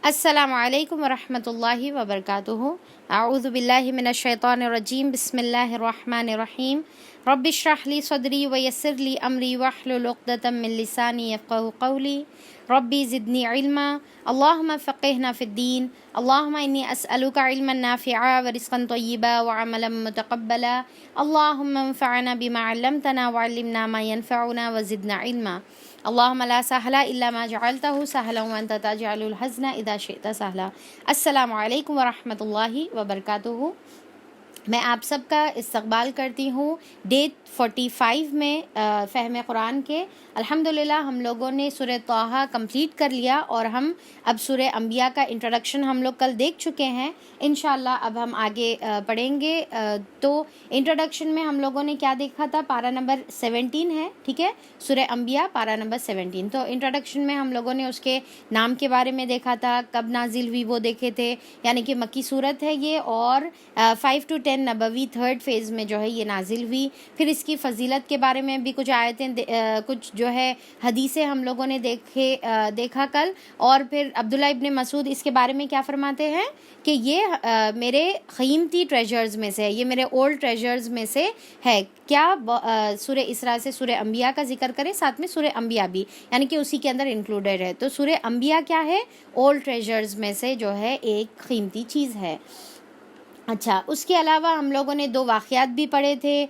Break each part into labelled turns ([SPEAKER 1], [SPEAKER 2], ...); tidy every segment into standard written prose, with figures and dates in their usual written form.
[SPEAKER 1] السلام علیکم ورحمۃ اللہ وبرکاتہ۔ اعوذ باللہ من الشیطان الرجیم، بسم اللہ الرحمن الرحیم۔ رب اشرح لی صدری ویسر لی امری واحلل عقدۃ من لسانی یفقہوا قولی۔ ربی زدنی علما، اللہم فقہنا فی الدین، اللہم انی اسألک علما نافعا ورزقا طیبا وعملا متقبلا، اللہم انفعنا بما علمتنا وعلمنا ما ینفعنا وزدنا علما۔ اللہم لا سہلا الا ما جعلتہ سہلا وانت تجعل الحزن اذا شئت سہلا۔ السلام علیکم ورحمۃ اللہ وبرکاتہ۔ میں آپ سب کا استقبال کرتی ہوں ڈے 45 میں فہم قرآن کے۔ الحمدللہ ہم لوگوں نے سورہ طٰہٰ کمپلیٹ کر لیا اور ہم اب سورہ انبیاء کا انٹروڈکشن ہم لوگ کل دیکھ چکے ہیں۔ انشاءاللہ اب ہم آگے پڑھیں گے۔ تو انٹروڈکشن میں ہم لوگوں نے کیا دیکھا تھا؟ پارہ نمبر 17 ہے، ٹھیک ہے، سورہ انبیاء پارہ نمبر 17۔ تو انٹروڈکشن میں ہم لوگوں نے اس کے نام کے بارے میں دیکھا تھا، کب نازل ہوئی وہ دیکھے تھے، یعنی کہ مکی صورت ہے یہ، اور 5 to 10 نبوی تھرڈ فیز میں جو ہے یہ نازل ہوئی۔ پھر اس کی فضیلت کے بارے میں بھی کچھ آیتیں کچھ جو ہے حدیثیں ہم لوگوں نے دیکھا کل۔ اور پھر عبداللہ ابن مسعود اس کے بارے میں کیا فرماتے ہیں کہ یہ میرے قیمتی ٹریجرز میں سے ہے، یہ میرے اولڈ ٹریجرز میں سے ہے۔ کیا؟ سورہ اسراء سے سورہ انبیاء کا ذکر کرے، ساتھ میں سورہ انبیاء بھی، یعنی کہ اسی کے اندر انکلوڈیڈ ہے۔ تو سورہ انبیاء کیا ہے؟ اولڈ ٹریجرز میں سے جو ہے ایک قیمتی چیز ہے۔ اچھا، اس کے علاوہ ہم لوگوں نے 2 واقعات بھی پڑھے تھے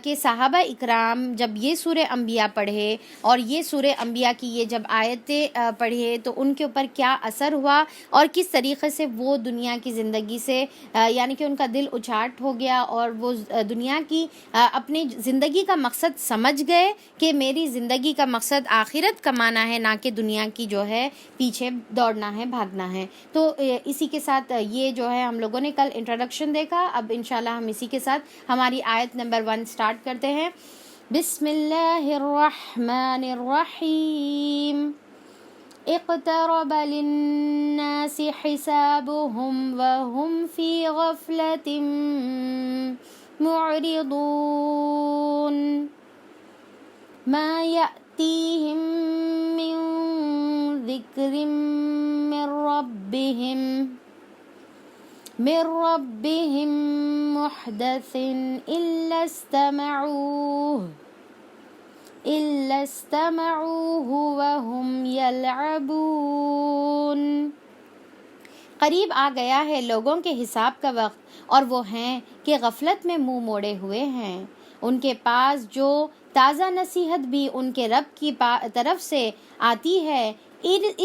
[SPEAKER 1] کہ صحابہ اکرام جب یہ سورہ انبیاء پڑھے اور یہ سورہ انبیاء کی یہ جب آیتیں پڑھے تو ان کے اوپر کیا اثر ہوا اور کس طریقے سے وہ دنیا کی زندگی سے یعنی کہ ان کا دل اچاٹ ہو گیا اور وہ دنیا کی اپنی زندگی کا مقصد سمجھ گئے کہ میری زندگی کا مقصد آخرت کمانا ہے، نہ کہ دنیا کی جو ہے پیچھے دوڑنا ہے، بھاگنا ہے۔ تو اسی کے ساتھ یہ جو ہے ہم لوگوں نے کل انٹروڈکشن دیکھا۔ اب انشاءاللہ ہم اسی کے ساتھ ہماری آیت نمبر 1 سٹارٹ کرتے ہیں۔ بسم اللہ الرحمن الرحیم۔ اقترب للناس حسابهم وهم في غفلة معرضون ما يأتيهم من ذکر من ربهم محدث إلا استمعوه وهم يلعبون۔ قریب آ گیا ہے لوگوں کے حساب کا وقت اور وہ ہیں کہ غفلت میں منہ موڑے ہوئے ہیں۔ ان کے پاس جو تازہ نصیحت بھی ان کے رب کی طرف سے آتی ہے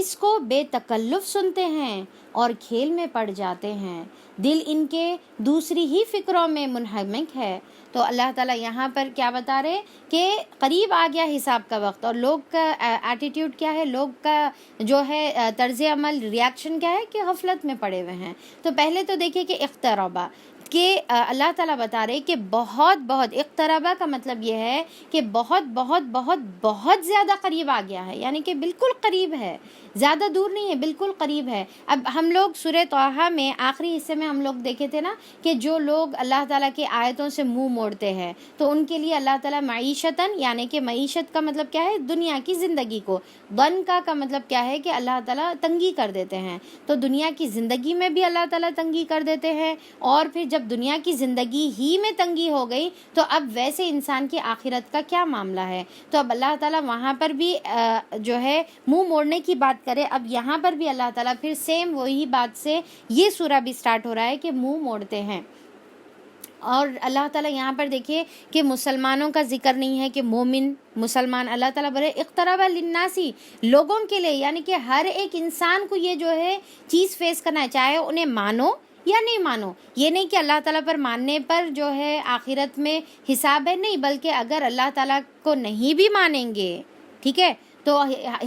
[SPEAKER 1] اس کو بے تکلف سنتے ہیں اور کھیل میں پڑ جاتے ہیں، دل ان کے دوسری ہی فکروں میں منہمک ہے۔ تو اللہ تعالیٰ یہاں پر کیا بتا رہے کہ قریب آ گیا حساب کا وقت، اور لوگ کا ایٹیٹیوڈ کیا ہے، لوگ کا جو ہے طرز عمل، ریاکشن کیا ہے کہ غفلت میں پڑے ہوئے ہیں۔ تو پہلے تو دیکھیں کہ اقتربا کہ اللہ تعالیٰ بتا رہے کہ بہت بہت، اقتربا کا مطلب یہ ہے کہ بہت بہت بہت بہت زیادہ قریب آ گیا ہے، یعنی کہ بالکل قریب ہے، زیادہ دور نہیں ہے، بالکل قریب ہے۔ اب ہم لوگ سورہ طٰہٰ میں آخری حصے میں ہم لوگ دیکھے تھے نا کہ جو لوگ اللہ تعالیٰ کی آیتوں سے منہ موڑتے ہیں تو ان کے لیے اللہ تعالیٰ معیشتاً، یعنی کہ معیشت کا مطلب کیا ہے؟ دنیا کی زندگی کو، ضنکا کا مطلب کیا ہے کہ اللہ تعالیٰ تنگی کر دیتے ہیں۔ تو دنیا کی زندگی میں بھی اللہ تعالیٰ تنگی کر دیتے ہیں، اور پھر جب دنیا کی زندگی ہی میں تنگی ہو گئی تو اب ویسے انسان کی آخرت کا کیا معاملہ ہے؟ تو اب اللہ تعالیٰ وہاں پر بھی جو ہے منہ موڑنے کی بات کرے۔ اب یہاں پر بھی اللہ تعالیٰ پھر سیم وہی بات سے یہ سورہ بھی سٹارٹ ہو رہا ہے کہ منہ موڑتے ہیں۔ اور اللہ تعالیٰ یہاں پر دیکھیے کہ مسلمانوں کا ذکر نہیں ہے کہ مومن مسلمان، اللہ تعالیٰ بولے اقترب للناسی، لوگوں کے لیے، یعنی کہ ہر ایک انسان کو یہ جو ہے چیز فیس کرنا ہے، چاہے انہیں مانو یا نہیں مانو۔ یہ نہیں کہ اللہ تعالیٰ پر ماننے پر جو ہے آخرت میں حساب ہے، نہیں، بلکہ اگر اللہ تعالیٰ کو نہیں بھی مانیں گے، ٹھیک ہے، تو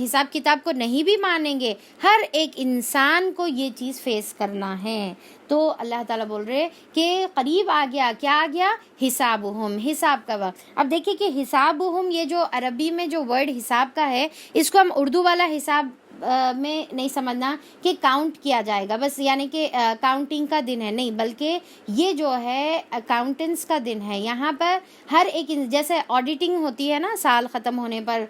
[SPEAKER 1] حساب کتاب کو نہیں بھی مانیں گے، ہر ایک انسان کو یہ چیز فیس کرنا ہے۔ تو اللہ تعالیٰ بول رہے کہ قریب آ گیا، کیا آ گیا؟ حسابہم، حساب کا وقت۔ اب دیکھیں کہ حسابہم، یہ جو عربی میں جو ورڈ حساب کا ہے اس کو ہم اردو والا حساب میں نہیں سمجھنا کہ کاؤنٹ کیا جائے گا بس، یعنی کہ کاؤنٹنگ کا دن ہے، نہیں، بلکہ یہ جو ہے اکاؤنٹنس کا دن ہے۔ یہاں پر ہر ایک جیسے آڈیٹنگ ہوتی ہے نا، سال ختم ہونے پر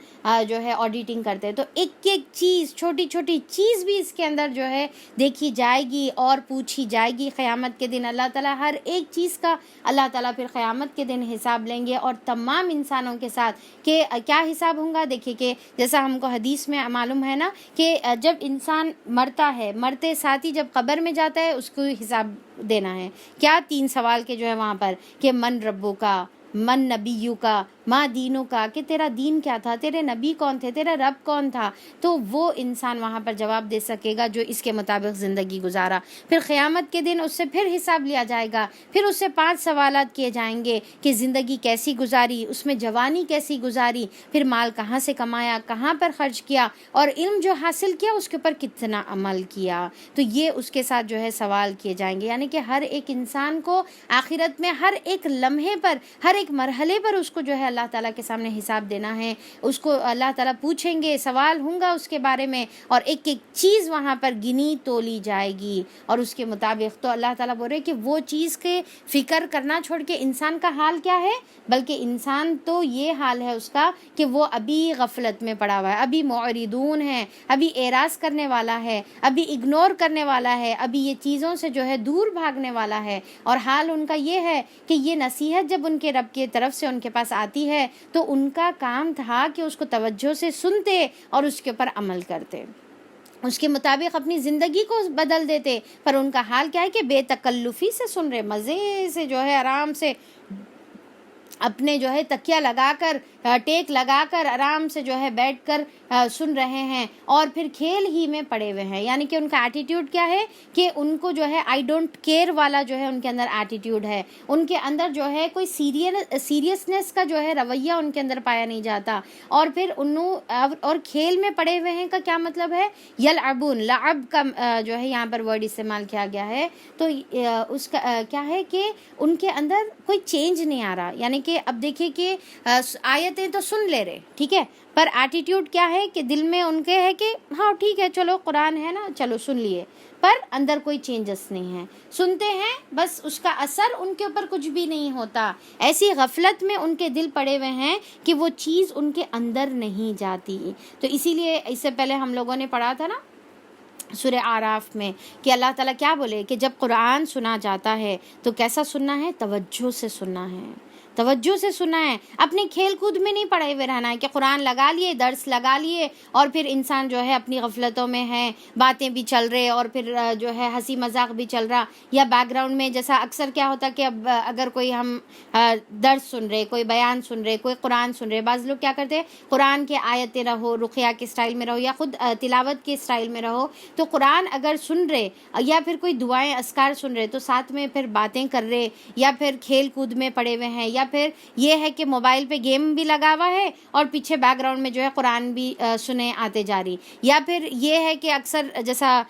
[SPEAKER 1] جو ہے آڈیٹنگ کرتے ہیں، تو ایک ایک چیز، چھوٹی چھوٹی چیز بھی اس کے اندر جو ہے دیکھی جائے گی اور پوچھی جائے گی قیامت کے دن۔ اللہ تعالیٰ ہر ایک چیز کا اللہ تعالیٰ پھر قیامت کے دن حساب لیں گے، اور تمام انسانوں کے ساتھ کہ کیا حساب ہوگا۔ دیکھیے کہ جیسا ہم کو حدیث میں معلوم ہے نا کہ جب انسان مرتا ہے، مرتے ساتھ ہی جب قبر میں جاتا ہے اس کو حساب دینا ہے۔ کیا 3 سوال کے جو ہے وہاں پر کہ من ربو کا، من نبیو کا، ماں دینوں کا، کہ تیرا دین کیا تھا، تیرے نبی کون تھے، تیرا رب کون تھا، تو وہ انسان وہاں پر جواب دے سکے گا جو اس کے مطابق زندگی گزارا۔ پھر قیامت کے دن اس سے پھر حساب لیا جائے گا، پھر اس سے 5 سوالات کیے جائیں گے کہ زندگی کیسی گزاری، اس میں جوانی کیسی گزاری، پھر مال کہاں سے کمایا، کہاں پر خرچ کیا، اور علم جو حاصل کیا اس کے اوپر کتنا عمل کیا، تو یہ اس کے ساتھ جو ہے سوال کیے جائیں گے۔ یعنی کہ ہر ایک انسان کو آخرت میں ہر ایک لمحے پر، ہر ایک مرحلے پر اس کو جو ہے اللہ تعالیٰ کے سامنے حساب دینا ہے۔ اس کو اللہ تعالیٰ پوچھیں گے، سوال ہوں گا اس کے بارے میں، اور ایک ایک چیز وہاں پر گنی تولی جائے گی، اور اس کے مطابق تو اللہ تعالیٰ بول رہے کہ وہ چیز کے فکر کرنا چھوڑ کے انسان کا حال کیا ہے، بلکہ انسان تو یہ حال ہے اس کا کہ وہ ابھی غفلت میں پڑا ہوا ہے، ابھی معرضون ہے، ابھی اعراض کرنے والا ہے، ابھی اگنور کرنے والا ہے، ابھی یہ چیزوں سے جو ہے دور بھاگنے والا ہے۔ اور حال ان کا یہ ہے کہ یہ نصیحت جب ان کے رب کی طرف سے ان کے پاس آتی ہے تو ان کا کام تھا کہ اس کو توجہ سے سنتے اور اس کے اوپر عمل کرتے، اس کے مطابق اپنی زندگی کو بدل دیتے، پر ان کا حال کیا ہے کہ بے تکلفی سے سن رہے، مزے سے جو ہے آرام سے اپنے جو ہے تکیہ لگا کر، ٹیک لگا کر آرام سے جو ہے بیٹھ کر سن رہے ہیں، اور پھر کھیل ہی میں پڑے ہوئے ہیں۔ یعنی کہ ان کا ایٹیٹیوڈ کیا ہے کہ ان کو جو ہے آئی ڈونٹ کیئر والا جو ہے ان کے اندر ایٹیٹیوڈ ہے، ان کے اندر جو ہے کوئی سیریسنس کا جو ہے رویہ ان کے اندر پایا نہیں جاتا۔ اور پھر اور کھیل میں پڑے ہوئے ہیں کا کیا مطلب ہے، یلعبون، لعب کا جو ہے یہاں پر ورڈ استعمال کیا گیا ہے، تو اس کا کیا ہے کہ ان کے اندر کوئی چینج نہیں آ رہا۔ یعنی کہ اب دیکھیے کہ آیتیں تو سن لے رہے، ٹھیک ہے، پر ایٹیٹیوڈ کیا ہے کہ دل میں ان کے ہے کہ ہاں ٹھیک ہے چلو قرآن ہے نا، چلو سن لیے، پر اندر کوئی چینجز نہیں ہے، سنتے ہیں بس اس کا اثر ان کے اوپر کچھ بھی نہیں ہوتا۔ ایسی غفلت میں ان کے دل پڑے ہوئے ہیں کہ وہ چیز ان کے اندر نہیں جاتی۔ تو اسی لیے اس سے پہلے ہم لوگوں نے پڑھا تھا نا سورہ اعراف میں کہ اللہ تعالیٰ کیا بولے کہ جب قرآن سنا جاتا ہے تو کیسا سننا ہے، توجہ سے سننا ہے، توجہ سے سننا ہے، اپنے کھیل کود میں نہیں پڑے ہوئے رہنا ہے کہ قرآن لگا لیے، درس لگا لیے، اور پھر انسان جو ہے اپنی غفلتوں میں ہے، باتیں بھی چل رہے اور پھر جو ہے ہنسی مذاق بھی چل رہا، یا بیک گراؤنڈ میں جیسا اکثر کیا ہوتا کہ اب اگر کوئی ہم درس سن رہے، کوئی بیان سن رہے، کوئی قرآن سن رہے، بعض لوگ کیا کرتے ہیں قرآن کے آیتیں رہو، رقیہ کے سٹائل میں رہو، یا خود تلاوت کے سٹائل میں رہو، تو قرآن اگر سن رہے یا پھر کوئی دعائیں اذکار سن رہے تو ساتھ میں پھر باتیں کر رہے، یا پھر کھیل کود میں پڑے ہوئے ہیں، یا پھر یہ ہے کہ موبائل پہ گیم بھی لگا ہوا ہے اور پیچھے بیک گراؤنڈ میں جو ہے قرآن بھی سنے آتے جاری، یا پھر یہ ہے کہ اکثر جیسا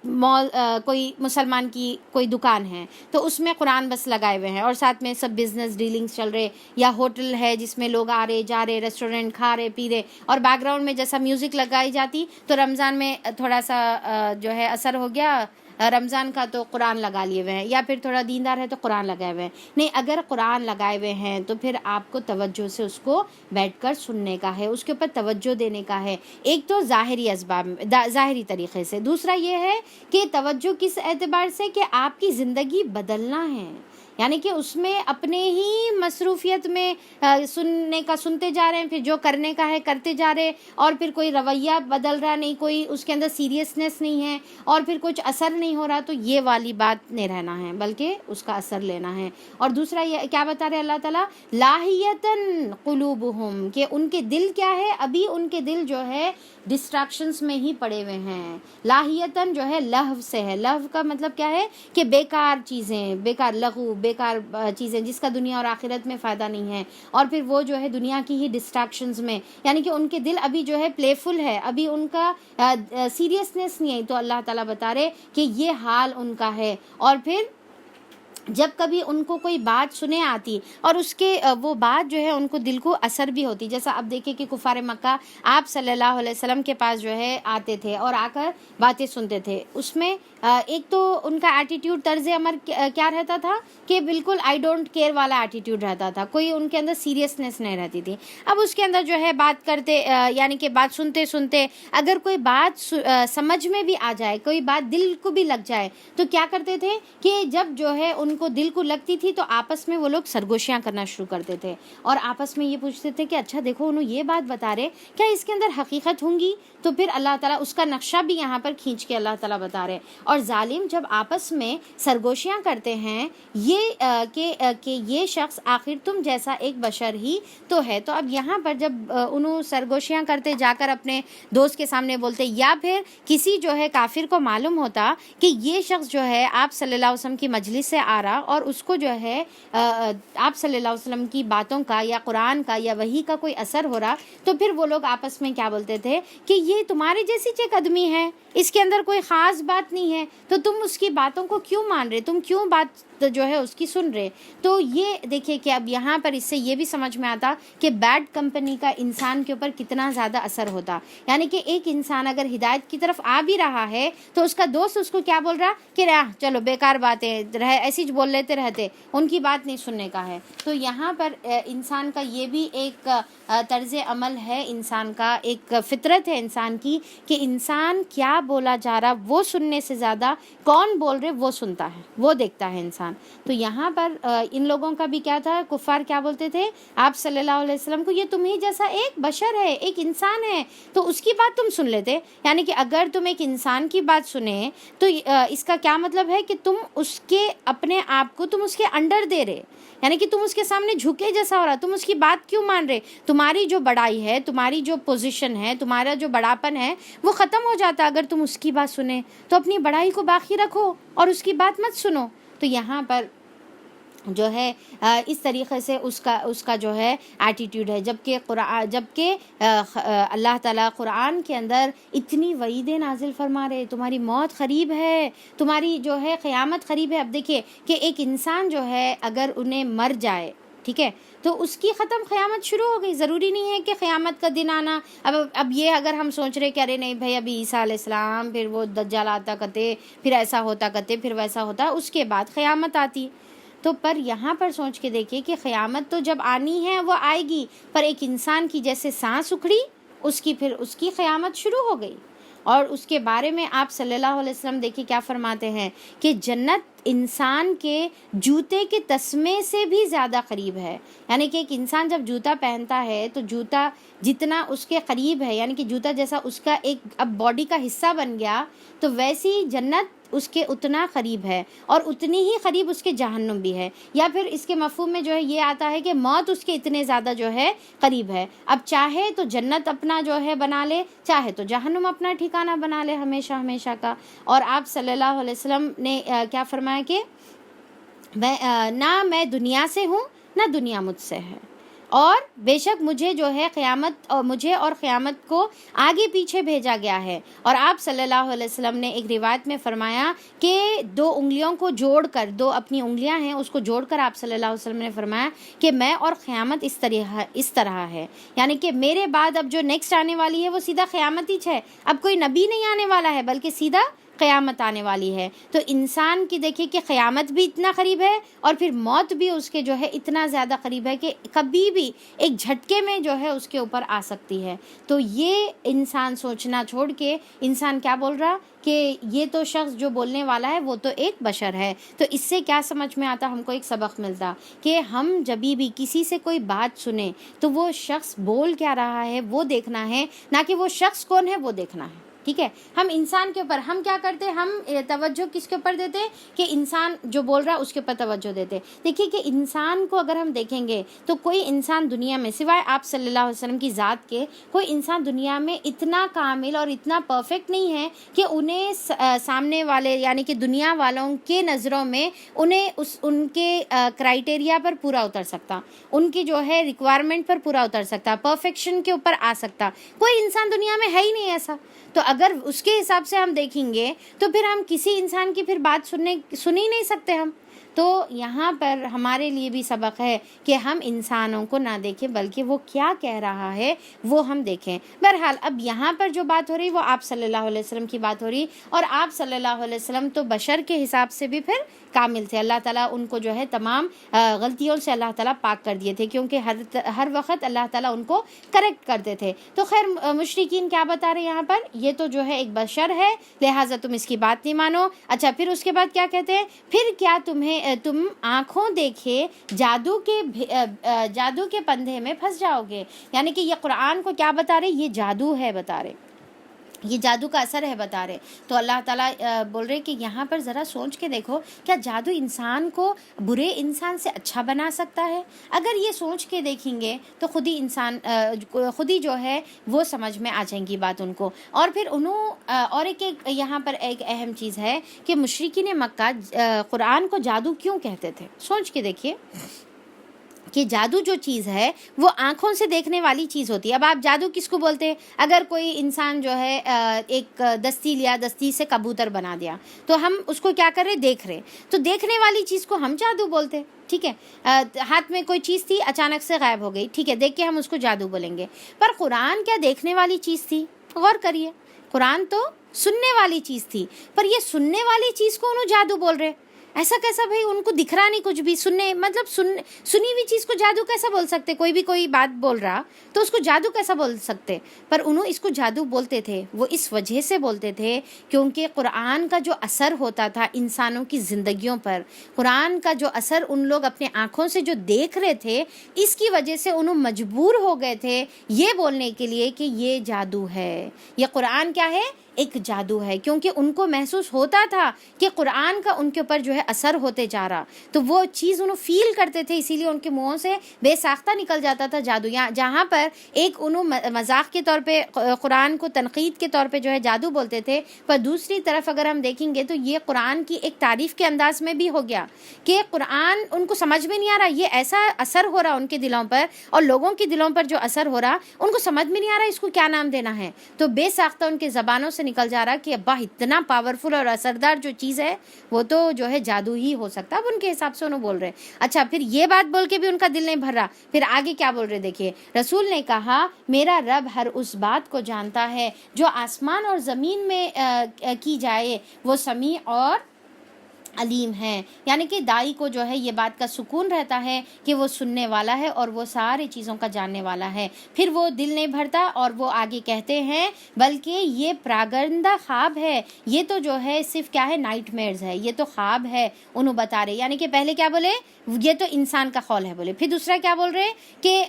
[SPEAKER 1] مال کوئی مسلمان کی کوئی دکان ہے تو اس میں قرآن بس لگائے ہوئے ہیں اور ساتھ میں سب بزنس ڈیلنگز چل رہے، یا ہوٹل ہے جس میں لوگ آ رہے جا رہے، ریسٹورنٹ کھا رہے پی رہے، اور بیک گراؤنڈ میں جیسا میوزک لگائی جاتی، تو رمضان میں تھوڑا سا جو ہے اثر ہو گیا رمضان کا تو قرآن لگا لیے ہوئے ہیں، یا پھر تھوڑا دیندار ہے تو قرآن لگائے ہوئے ہیں۔ نہیں، اگر قرآن لگائے ہوئے ہیں تو پھر آپ کو توجہ سے اس کو بیٹھ کر سننے کا ہے، اس کے اوپر توجہ دینے کا ہے، ایک تو ظاہری اسباب ظاہری طریقے سے، دوسرا یہ ہے کہ توجہ کس اعتبار سے کہ آپ کی زندگی بدلنا ہے، یعنی کہ اس میں اپنے ہی مصروفیت میں سننے کا سنتے جا رہے ہیں، پھر جو کرنے کا ہے کرتے جا رہے، اور پھر کوئی رویہ بدل رہا نہیں، کوئی اس کے اندر سیریسنس نہیں ہے، اور پھر کچھ اثر نہیں ہو رہا، تو یہ والی بات نہیں رہنا ہے بلکہ اس کا اثر لینا ہے۔ اور دوسرا یہ کیا بتا رہے اللہ تعالیٰ، لاہیتن قلوبہم، کہ ان کے دل کیا ہے، ابھی ان کے دل جو ہے ڈسٹریکشنز میں ہی پڑے ہوئے ہیں۔ لاہیتن جو ہے لہو سے ہے، لہو کا مطلب کیا ہے کہ بیکار چیزیں، بیکار لغو، بیکار چیزیں جس کا دنیا اور آخرت میں فائدہ نہیں ہے، اور پھر وہ جو ہے دنیا کی ہی ڈسٹریکشنز میں، یعنی کہ ان کے دل ابھی جو ہے پلے فل ہے، ابھی ان کا سیریسنس نہیں ہے، تو اللہ تعالیٰ بتا رہے کہ یہ حال ان کا ہے۔ اور پھر جب کبھی ان کو کوئی بات سنے آتی اور اس کے وہ بات جو ہے ان کو دل کو اثر بھی ہوتی، جیسا اب دیکھیں کہ کفار مکہ آپ صلی اللہ علیہ وسلم کے پاس جو ہے آتے تھے اور آ کر باتیں سنتے تھے، اس میں ایک تو ان کا ایٹیٹیوڈ، طرز عمل کیا رہتا تھا کہ بالکل آئی ڈونٹ کیئر والا ایٹیٹیوڈ رہتا تھا، کوئی ان کے اندر سیریسنس نہیں رہتی تھی۔ اب اس کے اندر جو ہے بات کرتے یعنی کہ بات سنتے سنتے اگر کوئی بات سمجھ میں بھی آ جائے، کوئی بات دل کو بھی لگ جائے، تو کیا کرتے تھے کہ جب جو ہے ان کو دل کو لگتی تھی تو آپس میں وہ لوگ سرگوشیاں کرنا شروع کرتے تھے اور آپس میں یہ پوچھتے تھے کہ اچھا دیکھو انہوں یہ بات بتا رہے، کیا اس کے اندر حقیقت ہوں گی؟ تو پھر اللہ تعالیٰ اس کا نقشہ بھی یہاں پر کھینچ کے اللہ تعالیٰ بتا رہے، اور ظالم جب آپس میں سرگوشیاں کرتے ہیں یہ کہ یہ شخص آخر تم جیسا ایک بشر ہی تو ہے، تو اب یہاں پر جب انہوں سرگوشیاں کرتے جا کر اپنے دوست کے سامنے بولتے، یا پھر کسی جو ہے کافر کو معلوم ہوتا کہ یہ شخص جو ہے آپ صلی اللہ علیہ وسلم کی مجلس سے آ رہا اور اس کو جو ہے آپ صلی اللہ علیہ وسلم کی باتوں کا یا قرآن کا یا وحی کا کوئی اثر ہو رہا، تو پھر وہ لوگ آپس میں کیا بولتے تھے کہ یہ تمہارے جیسی چیک آدمی ہے، اس کے اندر کوئی خاص بات نہیں ہے، تو تم اس کی باتوں کو کیوں مان رہے، تم کیوں بات جو ہے اس کی سن رہے۔ تو یہ دیکھیں کہ اب یہاں پر اس سے یہ بھی سمجھ میں آتا کہ بیڈ کمپنی کا انسان کے اوپر کتنا زیادہ اثر ہوتا، یعنی کہ ایک انسان اگر ہدایت کی طرف آ بھی رہا ہے تو اس کا دوست اس کو کیا بول رہا کہ چلو بیکار باتیں ایسی بول لیتے رہتے، ان کی بات نہیں سننے کا ہے۔ تو یہاں پر انسان کا یہ بھی ایک طرز عمل ہے، انسان کا ایک فطرت ہے انسان کی کہ انسان کیا بولا جا رہا وہ سننے سے زیادہ کون بول رہے وہ سنتا ہے، وہ دیکھتا ہے انسان۔ تو یہاں پر ان لوگوں کا بھی کیا تھا، کفار کیا بولتے تھے آپ صلی اللہ علیہ وسلم کو، یہ تمہیں جیسا ایک بشر ہے، ایک انسان ہے، تو اس کی بات تم سن لیتے، یعنی کہ اگر تم ایک انسان کی بات سنیں تو اس کا کیا مطلب ہے کہ تم اس کے اپنے آپ کو تم اس کے انڈر دے رہے، یعنی کہ تم اس کے سامنے جھکے جیسا ہو رہا، تم اس کی بات کیوں مان رہے، تمہاری جو بڑائی ہے، تمہاری جو پوزیشن ہے، تمہارا جو بڑاپن ہے وہ ختم ہو جاتا اگر تم اس کی بات سنیں، تو اپنی بڑائی کو باقی رکھو اور اس کی بات مت سنو۔ تو یہاں پر جو ہے اس طریقے سے اس کا جو ہے ایٹیٹیوڈ ہے، جبکہ اللہ تعالیٰ قرآن کے اندر اتنی وعیدیں نازل فرما رہے، تمہاری موت قریب ہے، تمہاری جو ہے قیامت قریب ہے۔ اب دیکھیے کہ ایک انسان جو ہے اگر انہیں مر جائے، ٹھیک ہے، تو اس کی ختم قیامت شروع ہو گئی، ضروری نہیں ہے کہ قیامت کا دن آنا۔ اب یہ اگر ہم سوچ رہے کہ ارے نہیں بھائی ابھی عیسیٰ علیہ السلام پھر وہ دجال آتا کرتے، پھر ایسا ہوتا کرتے، پھر ویسا ہوتا، اس کے بعد قیامت آتی، تو پر یہاں پر سوچ کے دیکھیے کہ قیامت تو جب آنی ہے وہ آئے گی، پر ایک انسان کی جیسے سانس اکھڑی پھر اس کی قیامت شروع ہو گئی۔ اور اس کے بارے میں آپ صلی اللہ علیہ وسلم دیکھیے کیا فرماتے ہیں کہ جنت انسان کے جوتے کے تسمے سے بھی زیادہ قریب ہے، یعنی کہ ایک انسان جب جوتا پہنتا ہے تو جوتا جتنا اس کے قریب ہے، یعنی کہ جوتا جیسا اس کا ایک اب باڈی کا حصہ بن گیا، تو ویسی جنت اس کے اتنا قریب ہے اور اتنی ہی قریب اس کے جہنم بھی ہے، یا پھر اس کے مفہوم میں جو ہے یہ آتا ہے کہ موت اس کے اتنے زیادہ جو ہے قریب ہے۔ اب چاہے تو جنت اپنا جو ہے بنا لے، چاہے تو جہنم اپنا ٹھکانہ بنا لے ہمیشہ ہمیشہ کا۔ اور آپ صلی اللہ علیہ وسلم نے کیا فرمایا کہ نہ میں دنیا سے ہوں نہ دنیا مجھ سے ہے، اور بے شک مجھے جو ہے مجھے اور قیامت کو آگے پیچھے بھیجا گیا ہے۔ اور آپ صلی اللہ علیہ وسلم نے ایک روایت میں فرمایا کہ 2 انگلیوں کو جوڑ کر، 2 اپنی انگلیاں ہیں اس کو جوڑ کر آپ صلی اللہ علیہ وسلم نے فرمایا کہ میں اور قیامت اس طرح ہے، یعنی کہ میرے بعد اب جو نیکسٹ آنے والی ہے وہ سیدھا قیامت ہی ہے، اب کوئی نبی نہیں آنے والا ہے بلکہ سیدھا قیامت آنے والی ہے۔ تو انسان کی دیکھیں کہ قیامت بھی اتنا قریب ہے اور پھر موت بھی اس کے جو ہے اتنا زیادہ قریب ہے کہ کبھی بھی ایک جھٹکے میں جو ہے اس کے اوپر آ سکتی ہے۔ تو یہ انسان سوچنا چھوڑ کے انسان کیا بول رہا کہ یہ تو شخص جو بولنے والا ہے وہ تو ایک بشر ہے۔ تو اس سے کیا سمجھ میں آتا، ہم کو ایک سبق ملتا کہ ہم جبھی بھی کسی سے کوئی بات سنیں تو وہ شخص بول کیا رہا ہے وہ دیکھنا ہے، نہ کہ وہ شخص کون ہے وہ دیکھنا ہے، ٹھیک ہے۔ ہم انسان کے اوپر ہم کیا کرتے، ہم توجہ کس کے اوپر دیتے کہ انسان جو بول رہا ہے اس کے اوپر توجہ دیتے۔ دیکھیے کہ انسان کو اگر ہم دیکھیں گے تو کوئی انسان دنیا میں سوائے آپ صلی اللہ علیہ وسلم کی ذات کے کوئی انسان دنیا میں اتنا کامل اور اتنا پرفیکٹ نہیں ہے کہ انہیں سامنے والے یعنی کہ دنیا والوں کے نظروں میں انہیں ان کے کرائٹیریا پر پورا اتر سکتا، ان کی جو ہے ریکوائرمنٹ پر پورا اتر سکتا، پرفیکشن کے اوپر آ سکتا، کوئی انسان دنیا میں ہے ہی نہیں ایسا۔ تو اگر اس کے حساب سے ہم دیکھیں گے تو پھر ہم کسی انسان کی پھر بات سن ہی نہیں سکتے ہم۔ تو یہاں پر ہمارے لیے بھی سبق ہے کہ ہم انسانوں کو نہ دیکھیں بلکہ وہ کیا کہہ رہا ہے وہ ہم دیکھیں. بہرحال اب یہاں پر جو بات ہو رہی وہ آپ صلی اللہ علیہ وسلم کی بات ہو رہی, اور آپ صلی اللہ علیہ وسلم تو بشر کے حساب سے بھی پھر کامل تھے. اللہ تعالیٰ ان کو جو ہے تمام غلطیوں سے اللہ تعالیٰ پاک کر دیے تھے, کیونکہ ہر وقت اللہ تعالیٰ ان کو کریکٹ کرتے تھے. تو خیر مشرکین کیا بتا رہے ہیں یہاں پر, یہ تو جو ہے ایک بشر ہے لہٰذا تم اس کی بات نہیں مانو. اچھا پھر اس کے بعد کیا کہتے ہیں, پھر کیا تم آنکھوں دیکھے جادو کے پندھے میں پھنس جاؤ گے. یعنی کہ یہ قرآن کو کیا بتا رہے, یہ جادو ہے بتا رہے, یہ جادو کا اثر ہے بتا رہے. تو اللہ تعالیٰ بول رہے کہ یہاں پر ذرا سوچ کے دیکھو, کیا جادو انسان کو برے انسان سے اچھا بنا سکتا ہے؟ اگر یہ سوچ کے دیکھیں گے تو خود ہی جو ہے وہ سمجھ میں آ جائیں گی بات ان کو. اور پھر اور ایک یہاں پر ایک اہم چیز ہے کہ مشرکین مکہ قرآن کو جادو کیوں کہتے تھے. سوچ کے دیکھیے کہ جادو جو چیز ہے وہ آنکھوں سے دیکھنے والی چیز ہوتی ہے. اب آپ جادو کس کو بولتے ہیں؟ اگر کوئی انسان جو ہے ایک دستی لیا, دستی سے کبوتر بنا دیا, تو ہم اس کو کیا کر رہے, دیکھ رہے, تو دیکھنے والی چیز کو ہم جادو بولتے ہیں. ٹھیک ہے, ہاتھ میں کوئی چیز تھی اچانک سے غائب ہو گئی, ٹھیک ہے, دیکھ کے ہم اس کو جادو بولیں گے. پر قرآن کیا دیکھنے والی چیز تھی؟ غور کریے, قرآن تو سننے والی چیز تھی, پر یہ سننے والی چیز کو انہوں جادو بول رہے. ایسا کیسا بھائی, ان کو دکھ رہا نہیں کچھ بھی, سنی ہوئی چیز کو جادو کیسا بول سکتے؟ کوئی بات بول رہا تو اس کو جادو کیسا بول سکتے؟ پر انہوں اس کو جادو بولتے تھے. وہ اس وجہ سے بولتے تھے کیونکہ قرآن کا جو اثر ہوتا تھا انسانوں کی زندگیوں پر, قرآن کا جو اثر ان لوگ اپنے آنکھوں سے جو دیکھ رہے تھے, اس کی وجہ سے انہوں مجبور ہو گئے تھے یہ بولنے کے لیے کہ یہ جادو ہے, یہ قرآن کیا ہے, ایک جادو ہے. کیونکہ ان کو محسوس ہوتا تھا کہ قرآن کا ان کے اوپر جو ہے اثر ہوتے جا رہا, تو وہ چیز انہوں فیل کرتے تھے, اسی لیے ان کے منہوں سے بے ساختہ نکل جاتا تھا جادو. جہاں پر ایک انہوں مذاق کے طور پہ قرآن کو تنقید کے طور پہ جو ہے جادو بولتے تھے, پر دوسری طرف اگر ہم دیکھیں گے تو یہ قرآن کی ایک تعریف کے انداز میں بھی ہو گیا کہ قرآن ان کو سمجھ میں نہیں آ رہا, یہ ایسا اثر ہو رہا ان کے دلوں پر, اور لوگوں کے دلوں پر جو اثر ہو رہا ان کو سمجھ میں نہیں آ رہا اس کو کیا نام دینا ہے. تو بے ساختہ ان کے زبانوں سے نکل جا رہا کہ ابا اتنا پاورفل اور اثردار جو چیز ہے وہ تو جو ہے جادو ہی ہو سکتا. اب ان کے حساب سے انہوں بول رہے. اچھا پھر یہ بات بول کے بھی ان کا دل نہیں بھر رہا, پھر آگے کیا بول رہے دیکھیے, رسول نے کہا میرا رب ہر اس بات کو جانتا ہے جو آسمان اور زمین میں کی جائے, وہ سمیع اور علیم ہے. یعنی کہ دائی کو جو ہے یہ بات کا سکون رہتا ہے کہ وہ سننے والا ہے اور وہ ساری چیزوں کا جاننے والا ہے. پھر وہ دل نہیں بھرتا, اور وہ آگے کہتے ہیں بلکہ یہ پراگندہ خواب ہے, یہ تو جو ہے صرف کیا ہے, نائٹ میئرز ہے, یہ تو خواب ہے. انہوں بتا رہے, یعنی کہ پہلے کیا بولے, یہ تو انسان کا قول ہے بولے, پھر دوسرا کیا بول رہے کہ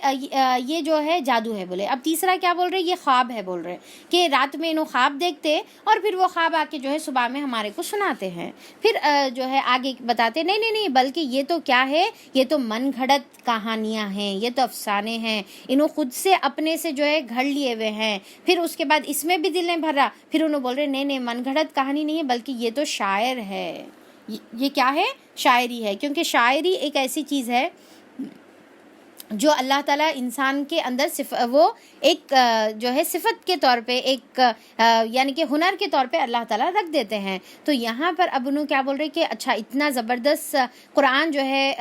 [SPEAKER 1] یہ جو ہے جادو ہے بولے, اب تیسرا کیا بول رہے, یہ خواب ہے بول رہے کہ رات میں انہوں خواب دیکھتے اور پھر وہ خواب آ کے جو ہے صبح میں ہمارے کو سناتے ہیں. پھر جو ہے آگے بتاتے نہیں بلکہ یہ تو کیا ہے, یہ تو من گھڑت کہانیاں ہیں, یہ تو افسانے ہیں, انہوں خود سے اپنے سے جو ہے گھڑ لیے ہوئے ہیں. پھر اس کے بعد اس میں بھی دل نہیں بھر رہا, پھر انہوں بول رہے نہیں من گھڑت کہانی نہیں ہے بلکہ یہ تو شاعر ہے. یہ کیا ہے, شاعری ہے. کیونکہ شاعری ایک ایسی چیز ہے جو اللہ تعالیٰ انسان کے اندر وہ ایک جو ہے صفت کے طور پہ, ایک یعنی کہ ہنر کے طور پہ اللہ تعالیٰ رکھ دیتے ہیں. تو یہاں پر اب انہوں کیا بول رہے کہ اچھا اتنا زبردست قرآن جو ہے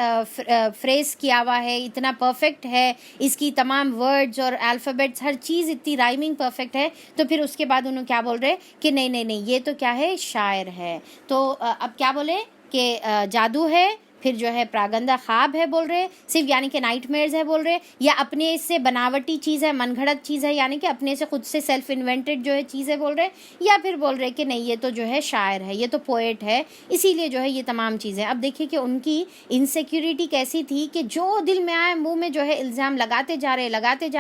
[SPEAKER 1] فریز کیا ہوا ہے, اتنا پرفیکٹ ہے, اس کی تمام ورڈز اور الفابیٹس ہر چیز اتنی رائمنگ پرفیکٹ ہے, تو پھر اس کے بعد انہوں کیا بول رہے کہ نہیں یہ تو کیا ہے, شاعر ہے. تو اب کیا بولے کہ جادو ہے, پھر جو ہے پراگندہ خواب ہے بول رہے, صرف یعنی کہ نائٹ میئرز ہے بول رہے, یا اپنے سے بناوٹی چیز ہے, من گھڑت چیز ہے, یعنی کہ اپنے سے خود سے سیلف انوینٹڈ جو ہے چیزیں بول رہے, یا پھر بول رہے کہ نہیں یہ تو جو ہے شاعر ہے, یہ تو پوئٹ ہے, اسی لیے جو ہے یہ تمام چیزیں. اب دیکھیے کہ ان کی انسیکیورٹی کیسی تھی کہ جو دل میں آئے منہ میں جو ہے الزام لگاتے جا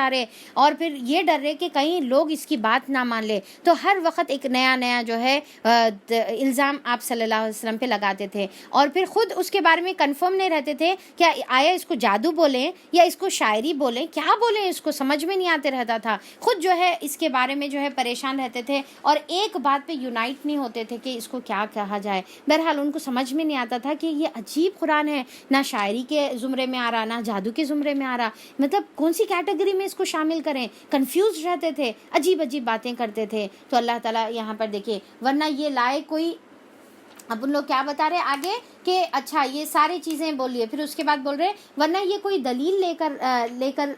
[SPEAKER 1] رہے, اور پھر یہ ڈر رہے کہ کہیں لوگ اس کی بات نہ مان لے, تو ہر وقت ایک نیا جو ہے الزام آپ صلی اللہ علیہ وسلم پہ لگاتے تھے, اور پھر خود اس کے بارے میں کنفرم نہیں رہتے تھے کہ آیا اس کو جادو بولیں یا اس کو شاعری بولیں, کیا بولیں, اس کو سمجھ میں نہیں آتے رہتا تھا. خود جو ہے اس کے بارے میں جو ہے پریشان رہتے تھے, اور ایک بات پہ یونائٹ نہیں ہوتے تھے کہ اس کو کیا کہا جائے. بہرحال ان کو سمجھ میں نہیں آتا تھا کہ یہ عجیب قرآن ہے, نہ شاعری کے زمرے میں آ رہا, نہ جادو کے زمرے میں آ رہا, مطلب کون سی کیٹیگری میں اس کو شامل کریں, کنفیوز رہتے تھے, عجیب باتیں کرتے تھے. تو اللہ تعالیٰ یہاں پر دیکھیں, ورنہ یہ لائے کوئی, اب ان لوگ کیا بتا رہے آگے کہ اچھا یہ ساری چیزیں بولیے، پھر اس کے بعد بول رہے ورنہ یہ کوئی دلیل لے کر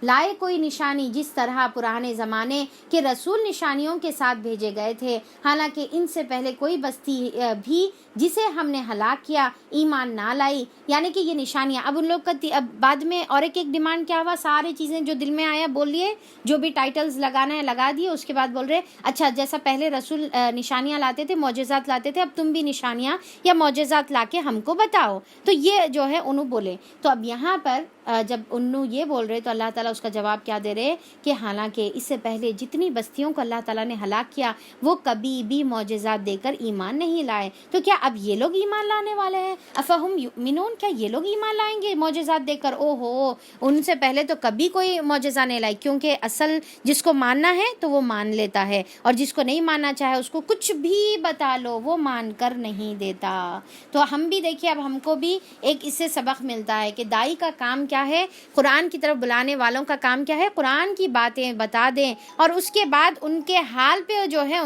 [SPEAKER 1] لائے کوئی نشانی، جس طرح پرانے زمانے کے رسول نشانیوں کے ساتھ بھیجے گئے تھے، حالانکہ ان سے پہلے کوئی بستی بھی جسے ہم نے ہلاک کیا ایمان نہ لائی. یعنی کہ یہ نشانیاں اب ان لوگ کا اب بعد میں اور ایک ڈیمانڈ کیا ہوا، ساری چیزیں جو دل میں آیا بول لیے، جو بھی ٹائٹلز لگانا ہے لگا دیے. اس کے بعد بول رہے اچھا جیسا پہلے رسول نشانیاں لاتے تھے، معجزات لاتے تھے، اب تم بھی نشانیاں یا معجزات لا کے ہم کو بتاؤ. تو یہ جو ہے انہوں بولے. تو اب یہاں پر جب انہوں یہ بول رہے تو اللہ تعالیٰ اس کا جواب کیا دے رہے کہ حالانکہ اس سے پہلے جتنی بستیوں کو اللہ تعالیٰ نے ہلاک کیا وہ کبھی بھی معجزات دے کر ایمان نہیں لائے. تو کیا اب یہ لوگ ایمان لانے والے ہیں؟ افہم یؤمنون، کیا یہ لوگ ایمان لائیں گے معجزات دے کر؟ او ہو، ان سے پہلے تو کبھی کوئی معجزہ نہیں لائی، کیونکہ اصل جس کو ماننا ہے تو وہ مان لیتا ہے، اور جس کو نہیں ماننا چاہے اس کو کچھ بھی بتا لو وہ مان کر نہیں دیتا. تو ہم بھی دیکھیے اب ہم کو بھی ایک اس سے سبق ملتا ہے کہ دائی کا کام کیا ہے، قرآن کی طرف بلانے والوں کا کام کیا ہے، قرآن کی باتیں بتا دیں اور اس کے بعد ان کے حال پہ جو ہے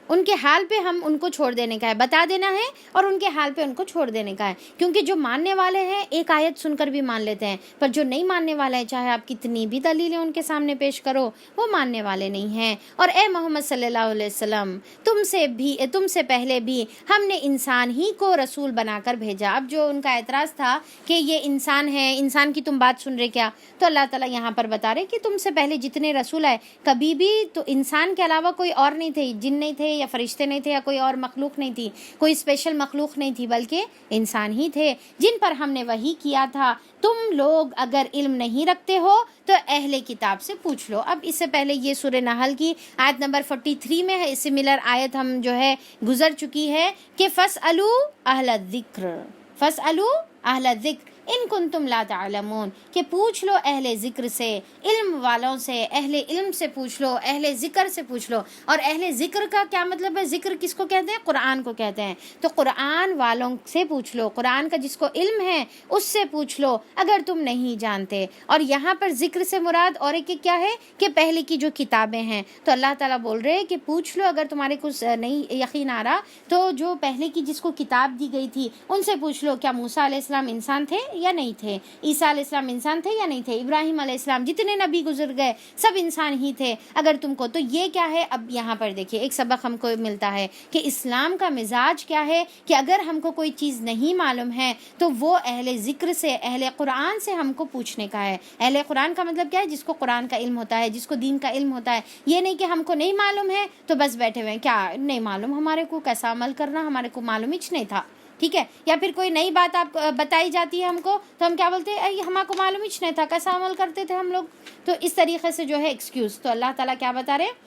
[SPEAKER 1] ان کے حال پہ ہم ان کو چھوڑ دینے کا ہے، بتا دینا ہے اور ان کے حال پہ ان کو چھوڑ دینے کا ہے. کیونکہ جو ماننے والے ہیں ایک آیت سن کر بھی مان لیتے ہیں، پر جو نہیں ماننے والے ہیں چاہے آپ کتنی بھی دلیلیں ان کے سامنے پیش کرو وہ ماننے والے نہیں ہیں. اور اے محمد صلی اللہ علیہ وسلم، تم سے پہلے بھی ہم نے انسان ہی کو رسول بنا کر بھیجا. اب جو ان کا اعتراض تھا کہ یہ انسان ہے، انسان کی تم بات سن رہے کیا، تو اللہ تعالیٰ یہاں پر بتا رہے کہ تم سے پہلے جتنے رسول آئے کبھی بھی تو انسان کے علاوہ کوئی اور نہیں تھے، جن نہیں تھے یا فرشتے نہیں تھے یا کوئی اور مخلوق نہیں تھی، کوئی اسپیشل مخلوق نہیں تھی، بلکہ انسان ہی تھے جن پر ہم نے وحی کیا تھا. تم لوگ اگر علم نہیں رکھتے ہو تو اہل کتاب سے پوچھ لو. اب اس سے پہلے یہ سورہ نحل کی آیت نمبر 43 میں ہے، سملر آیت ہم جو ہے گزر چکی ہے کہ فَاسْأَلُوا أَهْلَ الذِّكْرِ، فَاسْأَلُوا أَهْلَ الذِّكْرِ ان کنتم لا تعلمون، کہ پوچھ لو اہل ذکر سے، علم والوں سے، اہل علم سے پوچھ لو، اہل ذکر سے پوچھ لو. اور اہل ذکر کا کیا مطلب ہے؟ ذکر کس کو کہتے ہیں؟ قرآن کو کہتے ہیں. تو قرآن والوں سے پوچھ لو، قرآن کا جس کو علم ہے اس سے پوچھ لو اگر تم نہیں جانتے. اور یہاں پر ذکر سے مراد اور ایک کیا ہے کہ پہلے کی جو کتابیں ہیں. تو اللہ تعالیٰ بول رہے کہ پوچھ لو اگر تمہارے کچھ نہیں یقین آ رہا تو جو پہلے کی جس کو کتاب دی گئی تھی ان سے پوچھ لو کیا موسیٰ علیہ السلام انسان تھے یا نہیں تھے، عیسیٰ علیہ السلام انسان تھے یا نہیں تھے، ابراہیم علیہ السلام، جتنے نبی گزر گئے سب انسان ہی تھے اگر تم کو. تو یہ کیا ہے، اب یہاں پر دیکھیے ایک سبق ہم کو ملتا ہے کہ اسلام کا مزاج کیا ہے کہ اگر ہم کو کوئی چیز نہیں معلوم ہے تو وہ اہل ذکر سے، اہل قرآن سے ہم کو پوچھنے کا ہے. اہل قرآن کا مطلب کیا ہے؟ جس کو قرآن کا علم ہوتا ہے، جس کو دین کا علم ہوتا ہے. یہ نہیں کہ ہم کو نہیں معلوم ہے تو بس بیٹھے ہوئے ہیں، کیا نہیں معلوم ہمارے کو کیسا عمل کرنا، ہمارے کو معلوم ہی نہیں تھا. ٹھیک ہے، یا پھر کوئی نئی بات آپ بتائی جاتی ہے ہم کو تو ہم کیا بولتے ہیں، ہمارے کو معلوم ہی نہیں تھا، کیسا عمل کرتے تھے ہم لوگ. تو اس طریقے سے جو ہے ایکسکیوز. تو اللہ تعالیٰ کیا بتا رہے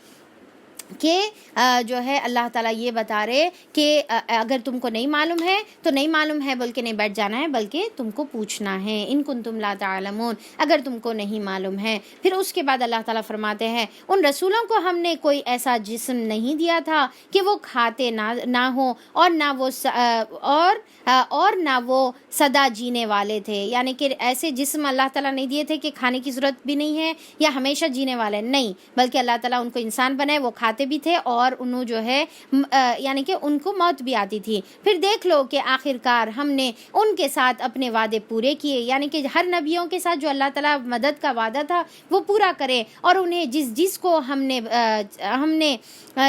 [SPEAKER 1] کہ جو ہے اللہ تعالیٰ یہ بتا رہے کہ اگر تم کو نہیں معلوم ہے تو نہیں معلوم ہے بول کے نہیں بیٹھ جانا ہے، بلکہ تم کو پوچھنا ہے. ان کنتم لا تعلمون، اگر تم کو نہیں معلوم ہے. پھر اس کے بعد اللہ تعالیٰ فرماتے ہیں ان رسولوں کو ہم نے کوئی ایسا جسم نہیں دیا تھا کہ وہ کھاتے نہ ہو اور نہ وہ سدا جینے والے تھے. یعنی کہ ایسے جسم اللہ تعالیٰ نہیں دیے تھے کہ کھانے کی ضرورت بھی نہیں ہے یا ہمیشہ جینے والے نہیں، بلکہ اللہ تعالیٰ ان کو انسان بنائے، وہ کھاتے بھی تھے اور انہوں جو ہے یعنی کہ ان کو موت بھی آتی تھی. پھر دیکھ لو کہ آخر کار ہم نے ان کے ساتھ اپنے وعدے پورے کیے، یعنی کہ ہر نبیوں کے ساتھ جو اللہ تعالیٰ مدد کا وعدہ تھا وہ پورا کرے، اور انہیں جس کو ہم نے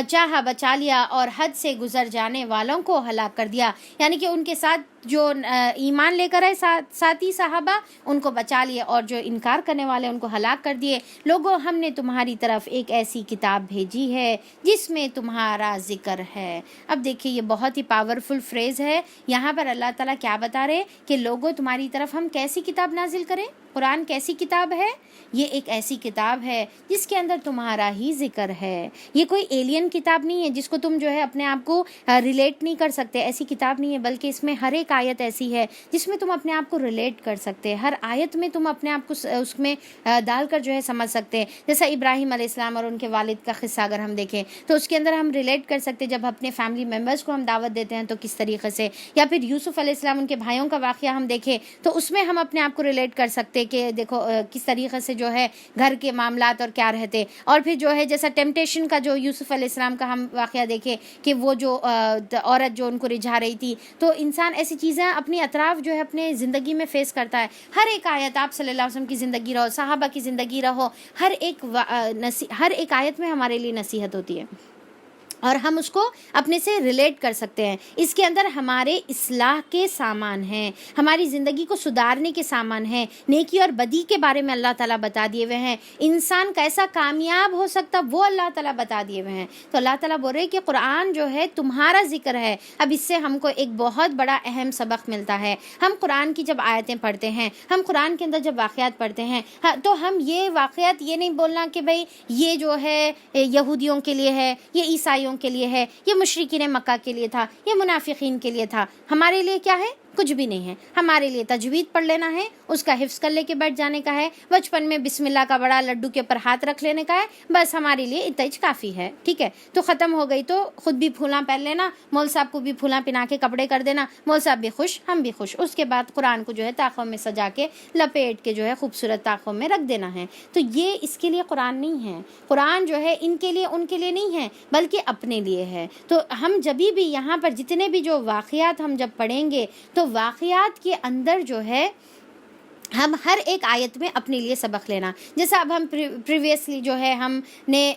[SPEAKER 1] چاہا بچا لیا اور حد سے گزر جانے والوں کو ہلاک کر دیا. یعنی کہ ان کے ساتھ جو ایمان لے کر آئے ساتھی صحابہ ان کو بچا لیے، اور جو انکار کرنے والے ان کو ہلاک کر دیے. لوگوں ہم نے تمہاری طرف ایک ایسی کتاب بھیجی ہے جس میں تمہارا ذکر ہے. اب دیکھیے یہ بہت ہی پاورفل فریز ہے. یہاں پر اللہ تعالیٰ کیا بتا رہے کہ لوگوں تمہاری طرف ہم کیسی کتاب نازل کریں. قرآن کیسی کتاب ہے؟ یہ ایک ایسی کتاب ہے جس کے اندر تمہارا ہی ذکر ہے. یہ کوئی ایلین کتاب نہیں ہے جس کو تم جو ہے اپنے آپ کو ریلیٹ نہیں کر سکتے، ایسی کتاب نہیں ہے، بلکہ اس میں ہر ایک آیت ایسی ہے جس میں تم اپنے آپ کو ریلیٹ کر سکتے. ہر آیت میں تم اپنے آپ کو اس میں ڈال کر جو ہے سمجھ سکتے. جیسا ابراہیم علیہ السلام اور ان کے والد کا قصہ اگر ہم دیکھیں تو اس کے اندر ہم ریلیٹ کر سکتے. جب اپنے فیملی ممبرس کو ہم دعوت دیتے ہیں تو کس طریقے سے، یا پھر یوسف علیہ السلام ان کے بھائیوں کا واقعہ ہم دیکھیں تو اس میں ہم اپنے آپ کو ریلیٹ کر سکتے چھوٹے کے دیکھو کس طریقے سے جو ہے گھر کے معاملات اور کیا رہتے، اور پھر جو ہے جیسا ٹیمپٹیشن کا جو یوسف علیہ السلام کا ہم واقعہ دیکھے کہ وہ جو عورت جو ان کو رجھا رہی تھی، تو انسان ایسی چیزیں اپنی اطراف جو ہے اپنے زندگی میں فیس کرتا ہے. ہر ایک آیت، آپ صلی اللہ علیہ وسلم کی زندگی رہو، صحابہ کی زندگی رہو، ہر ایک آیت میں ہمارے لیے نصیحت ہوتی ہے اور ہم اس کو اپنے سے ریلیٹ کر سکتے ہیں. اس کے اندر ہمارے اصلاح کے سامان ہیں، ہماری زندگی کو سدھارنے کے سامان ہیں، نیکی اور بدی کے بارے میں اللہ تعالیٰ بتا دیے ہوئے ہیں، انسان کیسا کامیاب ہو سکتا وہ اللہ تعالیٰ بتا دیے ہوئے ہیں. تو اللہ تعالیٰ بول رہے کہ قرآن جو ہے تمہارا ذکر ہے. اب اس سے ہم کو ایک بہت بڑا اہم سبق ملتا ہے. ہم قرآن کی جب آیتیں پڑھتے ہیں، ہم قرآن کے اندر جب واقعات پڑھتے ہیں، تو ہم یہ واقعات یہ نہیں بولنا کہ بھئی یہ جو ہے یہودیوں کے لیے ہے، یہ عیسائیوں کے لیے ہے، یہ مشرکین مکہ کے لیے تھا، یہ منافقین کے لیے تھا. ہمارے لیے کیا ہے؟ کچھ بھی نہیں ہے. ہمارے لیے تجوید پڑھ لینا ہے، اس کا حفظ کر لے کے بیٹھ جانے کا ہے، بچپن میں بسم اللہ کا بڑا لڈو کے اوپر ہاتھ رکھ لینے کا ہے، بس ہمارے لیے اتنا ہی کافی ہے. ٹھیک ہے، تو ختم ہو گئی. تو خود بھی پھولاں پہن لینا، مول صاحب کو بھی پھولاں پہنا کے کپڑے کر دینا، مول صاحب بھی خوش، ہم بھی خوش. اس کے بعد قرآن کو جو ہے طاقوں میں سجا کے لپیٹ کے جو ہے خوبصورت طاقوں میں رکھ دینا ہے. تو یہ اس کے لیے قرآن نہیں ہے. قرآن جو ہے ان کے لیے ان کے لیے نہیں ہے، بلکہ اپنے لیے ہے. تو ہم جبھی بھی یہاں پر جتنے بھی جو واقعات ہم جب پڑھیں گے، تو واقعات کے اندر جو ہے ہم ہر ایک آیت میں اپنے لیے سبق لینا. جیسا اب ہم پریویسلی جو ہے ہم نے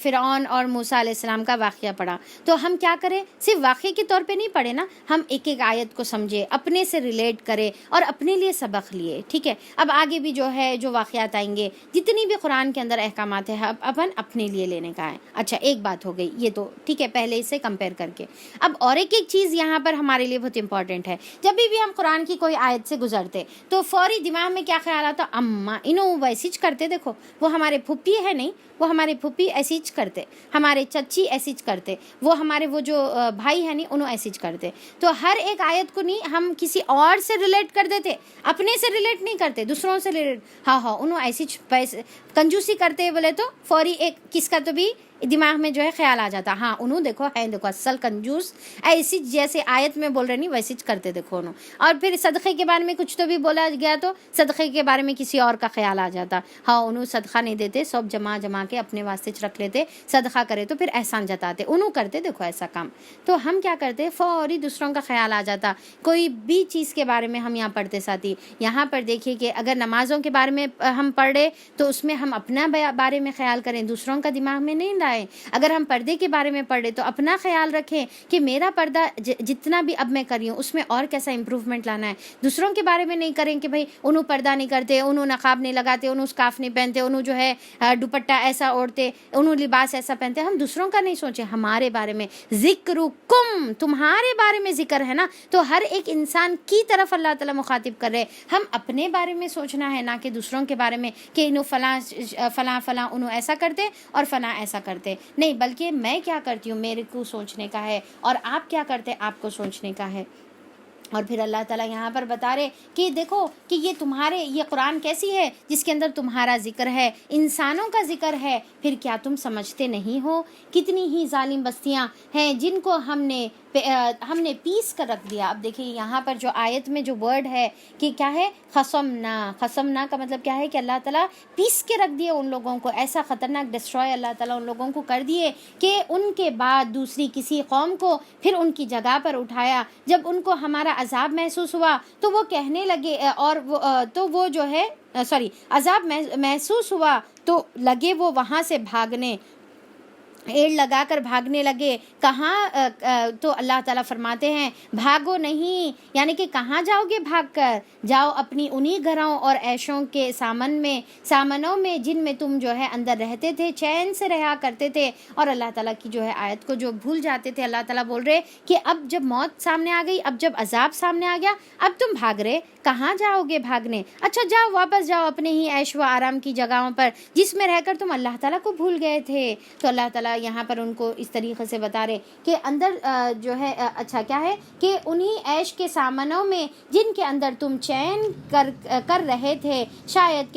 [SPEAKER 1] فرعون اور موسیٰ علیہ السلام کا واقعہ پڑھا، تو ہم کیا کریں؟ صرف واقعے کے طور پہ نہیں پڑھے نا، ہم ایک ایک آیت کو سمجھے، اپنے سے ریلیٹ کرے اور اپنے لیے سبق لیے. ٹھیک ہے، اب آگے بھی جو ہے جو واقعات آئیں گے، جتنی بھی قرآن کے اندر احکامات ہیں، اپن اپنے لیے لینے کا ہے. اچھا، ایک بات ہو گئی یہ تو ٹھیک ہے پہلے سے کمپیئر کر کے. اب اور ایک چیز یہاں پر ہمارے لیے بہت امپورٹنٹ ہے. جب بھی ہم قرآن کی کوئی آیت سے گزرتے تو فوری دماغ میں کیا خیال آتا؟ اماں انہوں ویسیچ کرتے، دیکھو وہ ہمارے پھپھی ہے نہیں، وہ ہمارے پھپھی ایسیچ کرتے، ہمارے چچی ایسیچ کرتے، وہ ہمارے وہ جو بھائی ہیں نہیں انہوں ایسیچ کرتے. تو ہر ایک آیت کو نہیں ہم کسی اور سے ریلیٹ کر دیتے، اپنے سے ریلیٹ نہیں کرتے، دوسروں سے ریلیٹ. ہاں انہوں ایسیچ پیسے کنجوسی کرتے بولے تو فوری ایک کس کا تو بھی دماغ میں جو ہے خیال آ جاتا، ہاں انہوں دیکھو ہے، دیکھو اصل کنجوس، ایسی جیسے آیت میں بول رہے نہیں ویسے کرتے دیکھو انہوں. اور پھر صدقے کے بارے میں کچھ تو بھی بولا گیا تو صدقے کے بارے میں کسی اور کا خیال آ جاتا، ہاں انہوں صدقہ نہیں دیتے، سب جمع کے اپنے واسطے رکھ لیتے، صدقہ کرے تو پھر احسان جتاتے، انہوں کرتے دیکھو ایسا کام. تو ہم کیا کرتے؟ فوری دوسروں کا خیال آ جاتا. کوئی بھی چیز کے بارے میں ہم یہاں پڑھتے ساتھی، یہاں پر دیکھیے کہ اگر نمازوں کے بارے میں ہم پڑھے تو اس میں ہم اپنا بارے میں خیال کریں، دوسروں کا دماغ میں نہیں لائیں. اگر ہم پردے کے بارے میں پڑھے تو اپنا خیال رکھیں کہ میرا پردہ جتنا بھی اب میں کری ہوں اس میں اور کیسا امپروومنٹ لانا ہے. دوسروں کے بارے میں نہیں کریں کہ بھائی انہوں پردہ نہیں کرتے، انہوں نقاب نہیں لگاتے، انہوں اسکارف نہیں پہنتے، انہوں جو ہے دوپٹہ ایسا اوڑھتے، انہوں لباس ایسا پہنتے. ہم دوسروں کا نہیں سوچیں، ہمارے بارے میں ذکرکم، تمہارے بارے میں ذکر ہے نا. تو ہر ایک انسان کی طرف اللہ تعالیٰ مخاطب کر رہے، ہم اپنے بارے میں سوچنا ہے، نہ کہ دوسروں کے بارے میں کہ انہوں فلاں انہوں ایسا کرتے اور فلاں ایسا کرتے. نہیں، بلکہ میں کیا کرتی ہوں میرے کو سوچنے کا ہے، اور آپ کیا کرتے آپ کو سوچنے کا ہے. اور پھر اللہ تعالیٰ یہاں پر بتا رہے کہ دیکھو کہ یہ قرآن کیسی ہے جس کے اندر تمہارا ذکر ہے، انسانوں کا ذکر ہے. پھر کیا تم سمجھتے نہیں ہو؟ کتنی ہی ظالم بستیاں ہیں جن کو ہم نے پیس کر رکھ دیا. اب دیکھیں یہاں پر جو آیت میں جو ورڈ ہے کہ کیا ہے، خصمنا کا مطلب کیا ہے کہ اللہ تعالیٰ پیس کے رکھ دیے ان لوگوں کو، ایسا خطرناک ڈسٹروائے اللہ تعالیٰ ان لوگوں کو کر دیے کہ ان کے بعد دوسری کسی قوم کو پھر ان کی جگہ پر اٹھایا. جب ان کو ہمارا عذاب محسوس ہوا تو وہ کہنے لگے، اور وہ جو ہے عذاب محسوس ہوا تو لگے وہ وہاں سے بھاگنے، ایڑ لگا کر بھاگنے لگے. کہاں؟ تو اللہ تعالیٰ فرماتے ہیں بھاگو نہیں، یعنی کہ کہاں جاؤ گے بھاگ کر؟ جاؤ اپنی انہی گھروں اور عیشوں کے سامنوں میں جن میں تم جو ہے اندر رہتے تھے، چین سے رہا کرتے تھے. اور اللہ تعالیٰ کی جو ہے آیت کو جو بھول جاتے تھے، اللہ تعالیٰ بول رہے کہ اب جب موت سامنے آ گئی، اب جب عذاب سامنے آ گیا، اب تم بھاگ رہے. کہاں جاؤ گے بھاگنے؟ اچھا جاؤ واپس جاؤ اپنے ہی عیش و آرام کی جگہوں پر جس میں رہ کر تم اللہ تعالیٰ کو بھول گئے تھے. تو اللہ تعالیٰ یہاں پر ان کو اس طریقے سے بتا رہے کہ اندر جو ہے اچھا کیا ہے کہ انہی عیش کے سامنوں میں جن کے اندر تم چین کر رہے تھے، شاید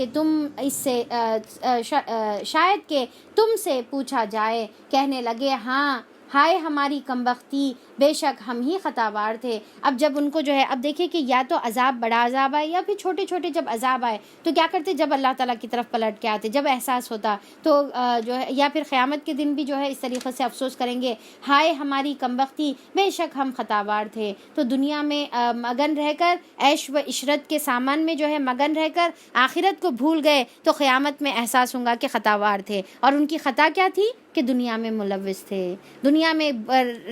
[SPEAKER 1] کہ تم سے پوچھا جائے. کہنے لگے ہاں ہائے ہماری کمبختی، بے شک ہم ہی خطاوار تھے۔ اب جب ان کو جو ہے، اب دیکھیں کہ یا تو عذاب بڑا عذاب آئے یا پھر چھوٹے چھوٹے جب عذاب آئے تو کیا کرتے، جب اللہ تعالیٰ کی طرف پلٹ کے آتے، جب احساس ہوتا تو جو ہے، یا پھر قیامت کے دن بھی جو ہے اس طریقے سے افسوس کریں گے، ہائے ہماری کمبختی، بے شک ہم خطاوار تھے۔ تو دنیا میں مگن رہ کر، عیش و عشرت کے سامان میں جو ہے مگن رہ کر آخرت کو بھول گئے تو قیامت میں احساس ہوگا کہ خطاوار تھے۔ اور ان کی خطا کیا تھی کہ دنیا میں ملوث تھے، دنیا میں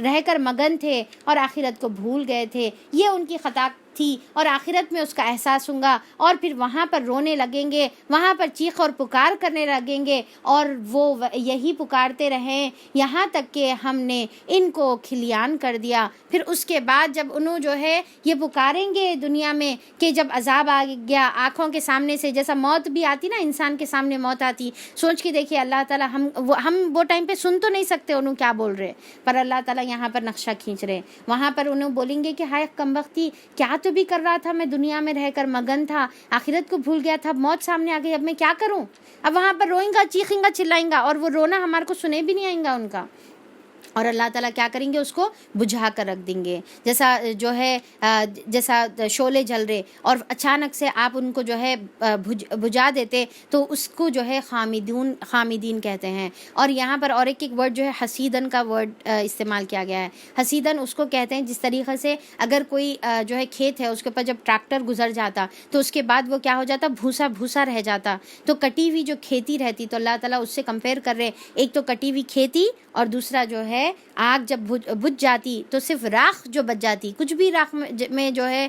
[SPEAKER 1] رہ کر مگن تھے اور آخرت کو بھول گئے تھے، یہ ان کی خطا تھی۔ اور آخرت میں اس کا احساس ہوگا اور پھر وہاں پر رونے لگیں گے، وہاں پر چیخ اور پکار کرنے لگیں گے، اور وہ یہی پکارتے رہیں یہاں تک کہ ہم نے ان کو کھلیان کر دیا۔ پھر اس کے بعد جب انہوں جو ہے یہ پکاریں گے دنیا میں کہ جب عذاب آ گیا آنکھوں کے سامنے سے، جیسا موت بھی آتی نا، انسان کے سامنے موت آتی، سوچ کے دیکھیے اللہ تعالیٰ، ہم وہ ٹائم پہ سن تو نہیں سکتے انہوں کیا بول رہے، پر اللہ تعالیٰ یہاں پر نقشہ کھینچ رہے، وہاں پر انہوں بولیں گے کہ ہائے کمبختی، کیا تو بھی کر رہا تھا، میں دنیا میں رہ کر مگن تھا، آخرت کو بھول گیا تھا، موت سامنے آ گئی، اب میں کیا کروں؟ اب وہاں پر روئیں گا، چیخیں گا، چلائیں گا، اور وہ رونا ہمارے کو سنے بھی نہیں آئیں گا ان کا۔ اور اللہ تعالیٰ کیا کریں گے، اس کو بجھا کر رکھ دیں گے، جیسا جو ہے جیسا شعلے جل رہے اور اچانک سے آپ ان کو جو ہے بجھا دیتے تو اس کو جو ہے خامدین کہتے ہیں۔ اور یہاں پر اور ایک ورڈ جو ہے حسیدن کا ورڈ استعمال کیا گیا ہے۔ حسیدن اس کو کہتے ہیں جس طریقے سے اگر کوئی جو ہے کھیت ہے، اس کے اوپر جب ٹریکٹر گزر جاتا تو اس کے بعد وہ کیا ہو جاتا، بھوسا بھوسا رہ جاتا، تو کٹی ہوئی جو کھیتی رہتی، تو اللہ تعالیٰ اس سے کمپیئر کر رہے، ایک تو کٹی ہوئی کھیتی اور دوسرا جو ہے آگ جب بجھ جاتی تو صرف راکھ جو بچ جاتی، کچھ بھی راکھ میں جو ہے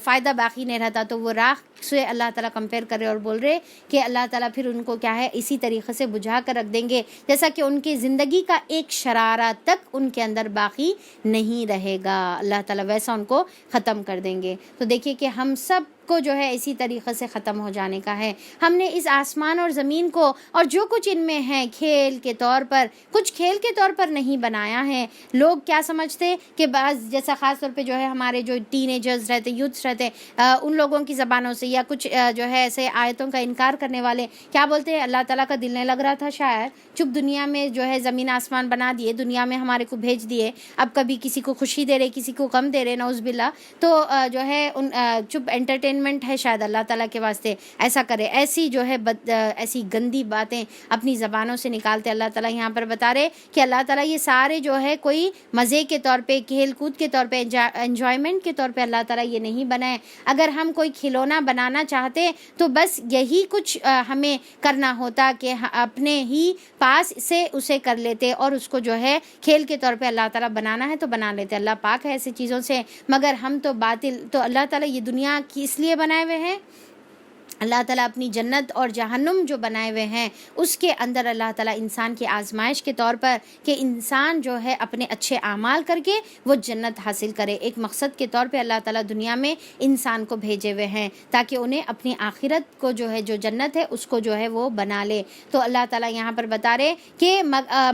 [SPEAKER 1] فائدہ باقی نہیں رہتا، تو وہ راکھ سے اللہ تعالیٰ کمپیئر کر رہے اور بول رہے کہ اللہ تعالیٰ پھر ان کو کیا ہے اسی طریقے سے بجھا کر رکھ دیں گے، جیسا کہ ان کی زندگی کا ایک شرارہ تک ان کے اندر باقی نہیں رہے گا، اللہ تعالیٰ ویسا ان کو ختم کر دیں گے۔ تو دیکھیے کہ ہم سب کو جو ہے اسی طریقے سے ختم ہو جانے کا ہے۔ ہم نے اس آسمان اور زمین کو اور جو کچھ ان میں ہے کھیل کے طور پر، کچھ کھیل کے طور پر نہیں بنایا ہے۔ لوگ کیا سمجھتے کہ بعض جیسا خاص طور پہ جو ہے ہمارے جو ٹین ایجرز رہتے، یوتھس رہتے، ان لوگوں کی زبانوں سے یا کچھ جو ہے ایسے آیتوں کا انکار کرنے والے کیا بولتے ہیں، اللہ تعالیٰ کا دل نہیں لگ رہا تھا شاید، چپ دنیا میں جو ہے زمین آسمان بنا دیے، دنیا میں ہمارے کو بھیج دیے، اب کبھی کسی کو خوشی دے رہے، کسی کو غم دے رہے، نعوذ باللہ، تو جو ہے ان چپ انٹرٹینمنٹ ہے شاید اللہ تعالیٰ کے واسطے ایسا کرے، ایسی جو ہے ایسی گندی باتیں اپنی زبانوں سے نکالتے۔ اللہ تعالیٰ یہاں پر بتا رہے کہ اللہ تعالیٰ یہ سارے جو ہے کوئی مزے کے طور پہ، کھیل کود کے طور پہ، انجوائمنٹ کے طور پہ اللہ تعالیٰ یہ نہیں بنائے۔ اگر ہم کوئی کھلونا بنانا چاہتے تو بس یہی کچھ ہمیں کرنا ہوتا کہ اپنے ہی پاس سے اسے کر لیتے، اور اس کو جو ہے کھیل کے طور پہ اللہ تعالیٰ بنانا ہے تو بنا لیتے، اللہ پاک ہے ایسی چیزوں سے، مگر ہم تو باطل، تو اللہ تعالیٰ یہ دنیا کی اس لیے بنائے ہوئے ہیں، اللہ تعالیٰ اپنی جنت اور جہنم جو بنائے ہوئے ہیں اس کے اندر اللہ تعالیٰ انسان کی آزمائش کے طور پر کہ انسان جو ہے اپنے اچھے اعمال کر کے وہ جنت حاصل کرے، ایک مقصد کے طور پہ اللہ تعالیٰ دنیا میں انسان کو بھیجے ہوئے ہیں تاکہ انہیں اپنی آخرت کو جو ہے جو جنت ہے اس کو جو ہے وہ بنا لے۔ تو اللہ تعالیٰ یہاں پر بتا رہے کہ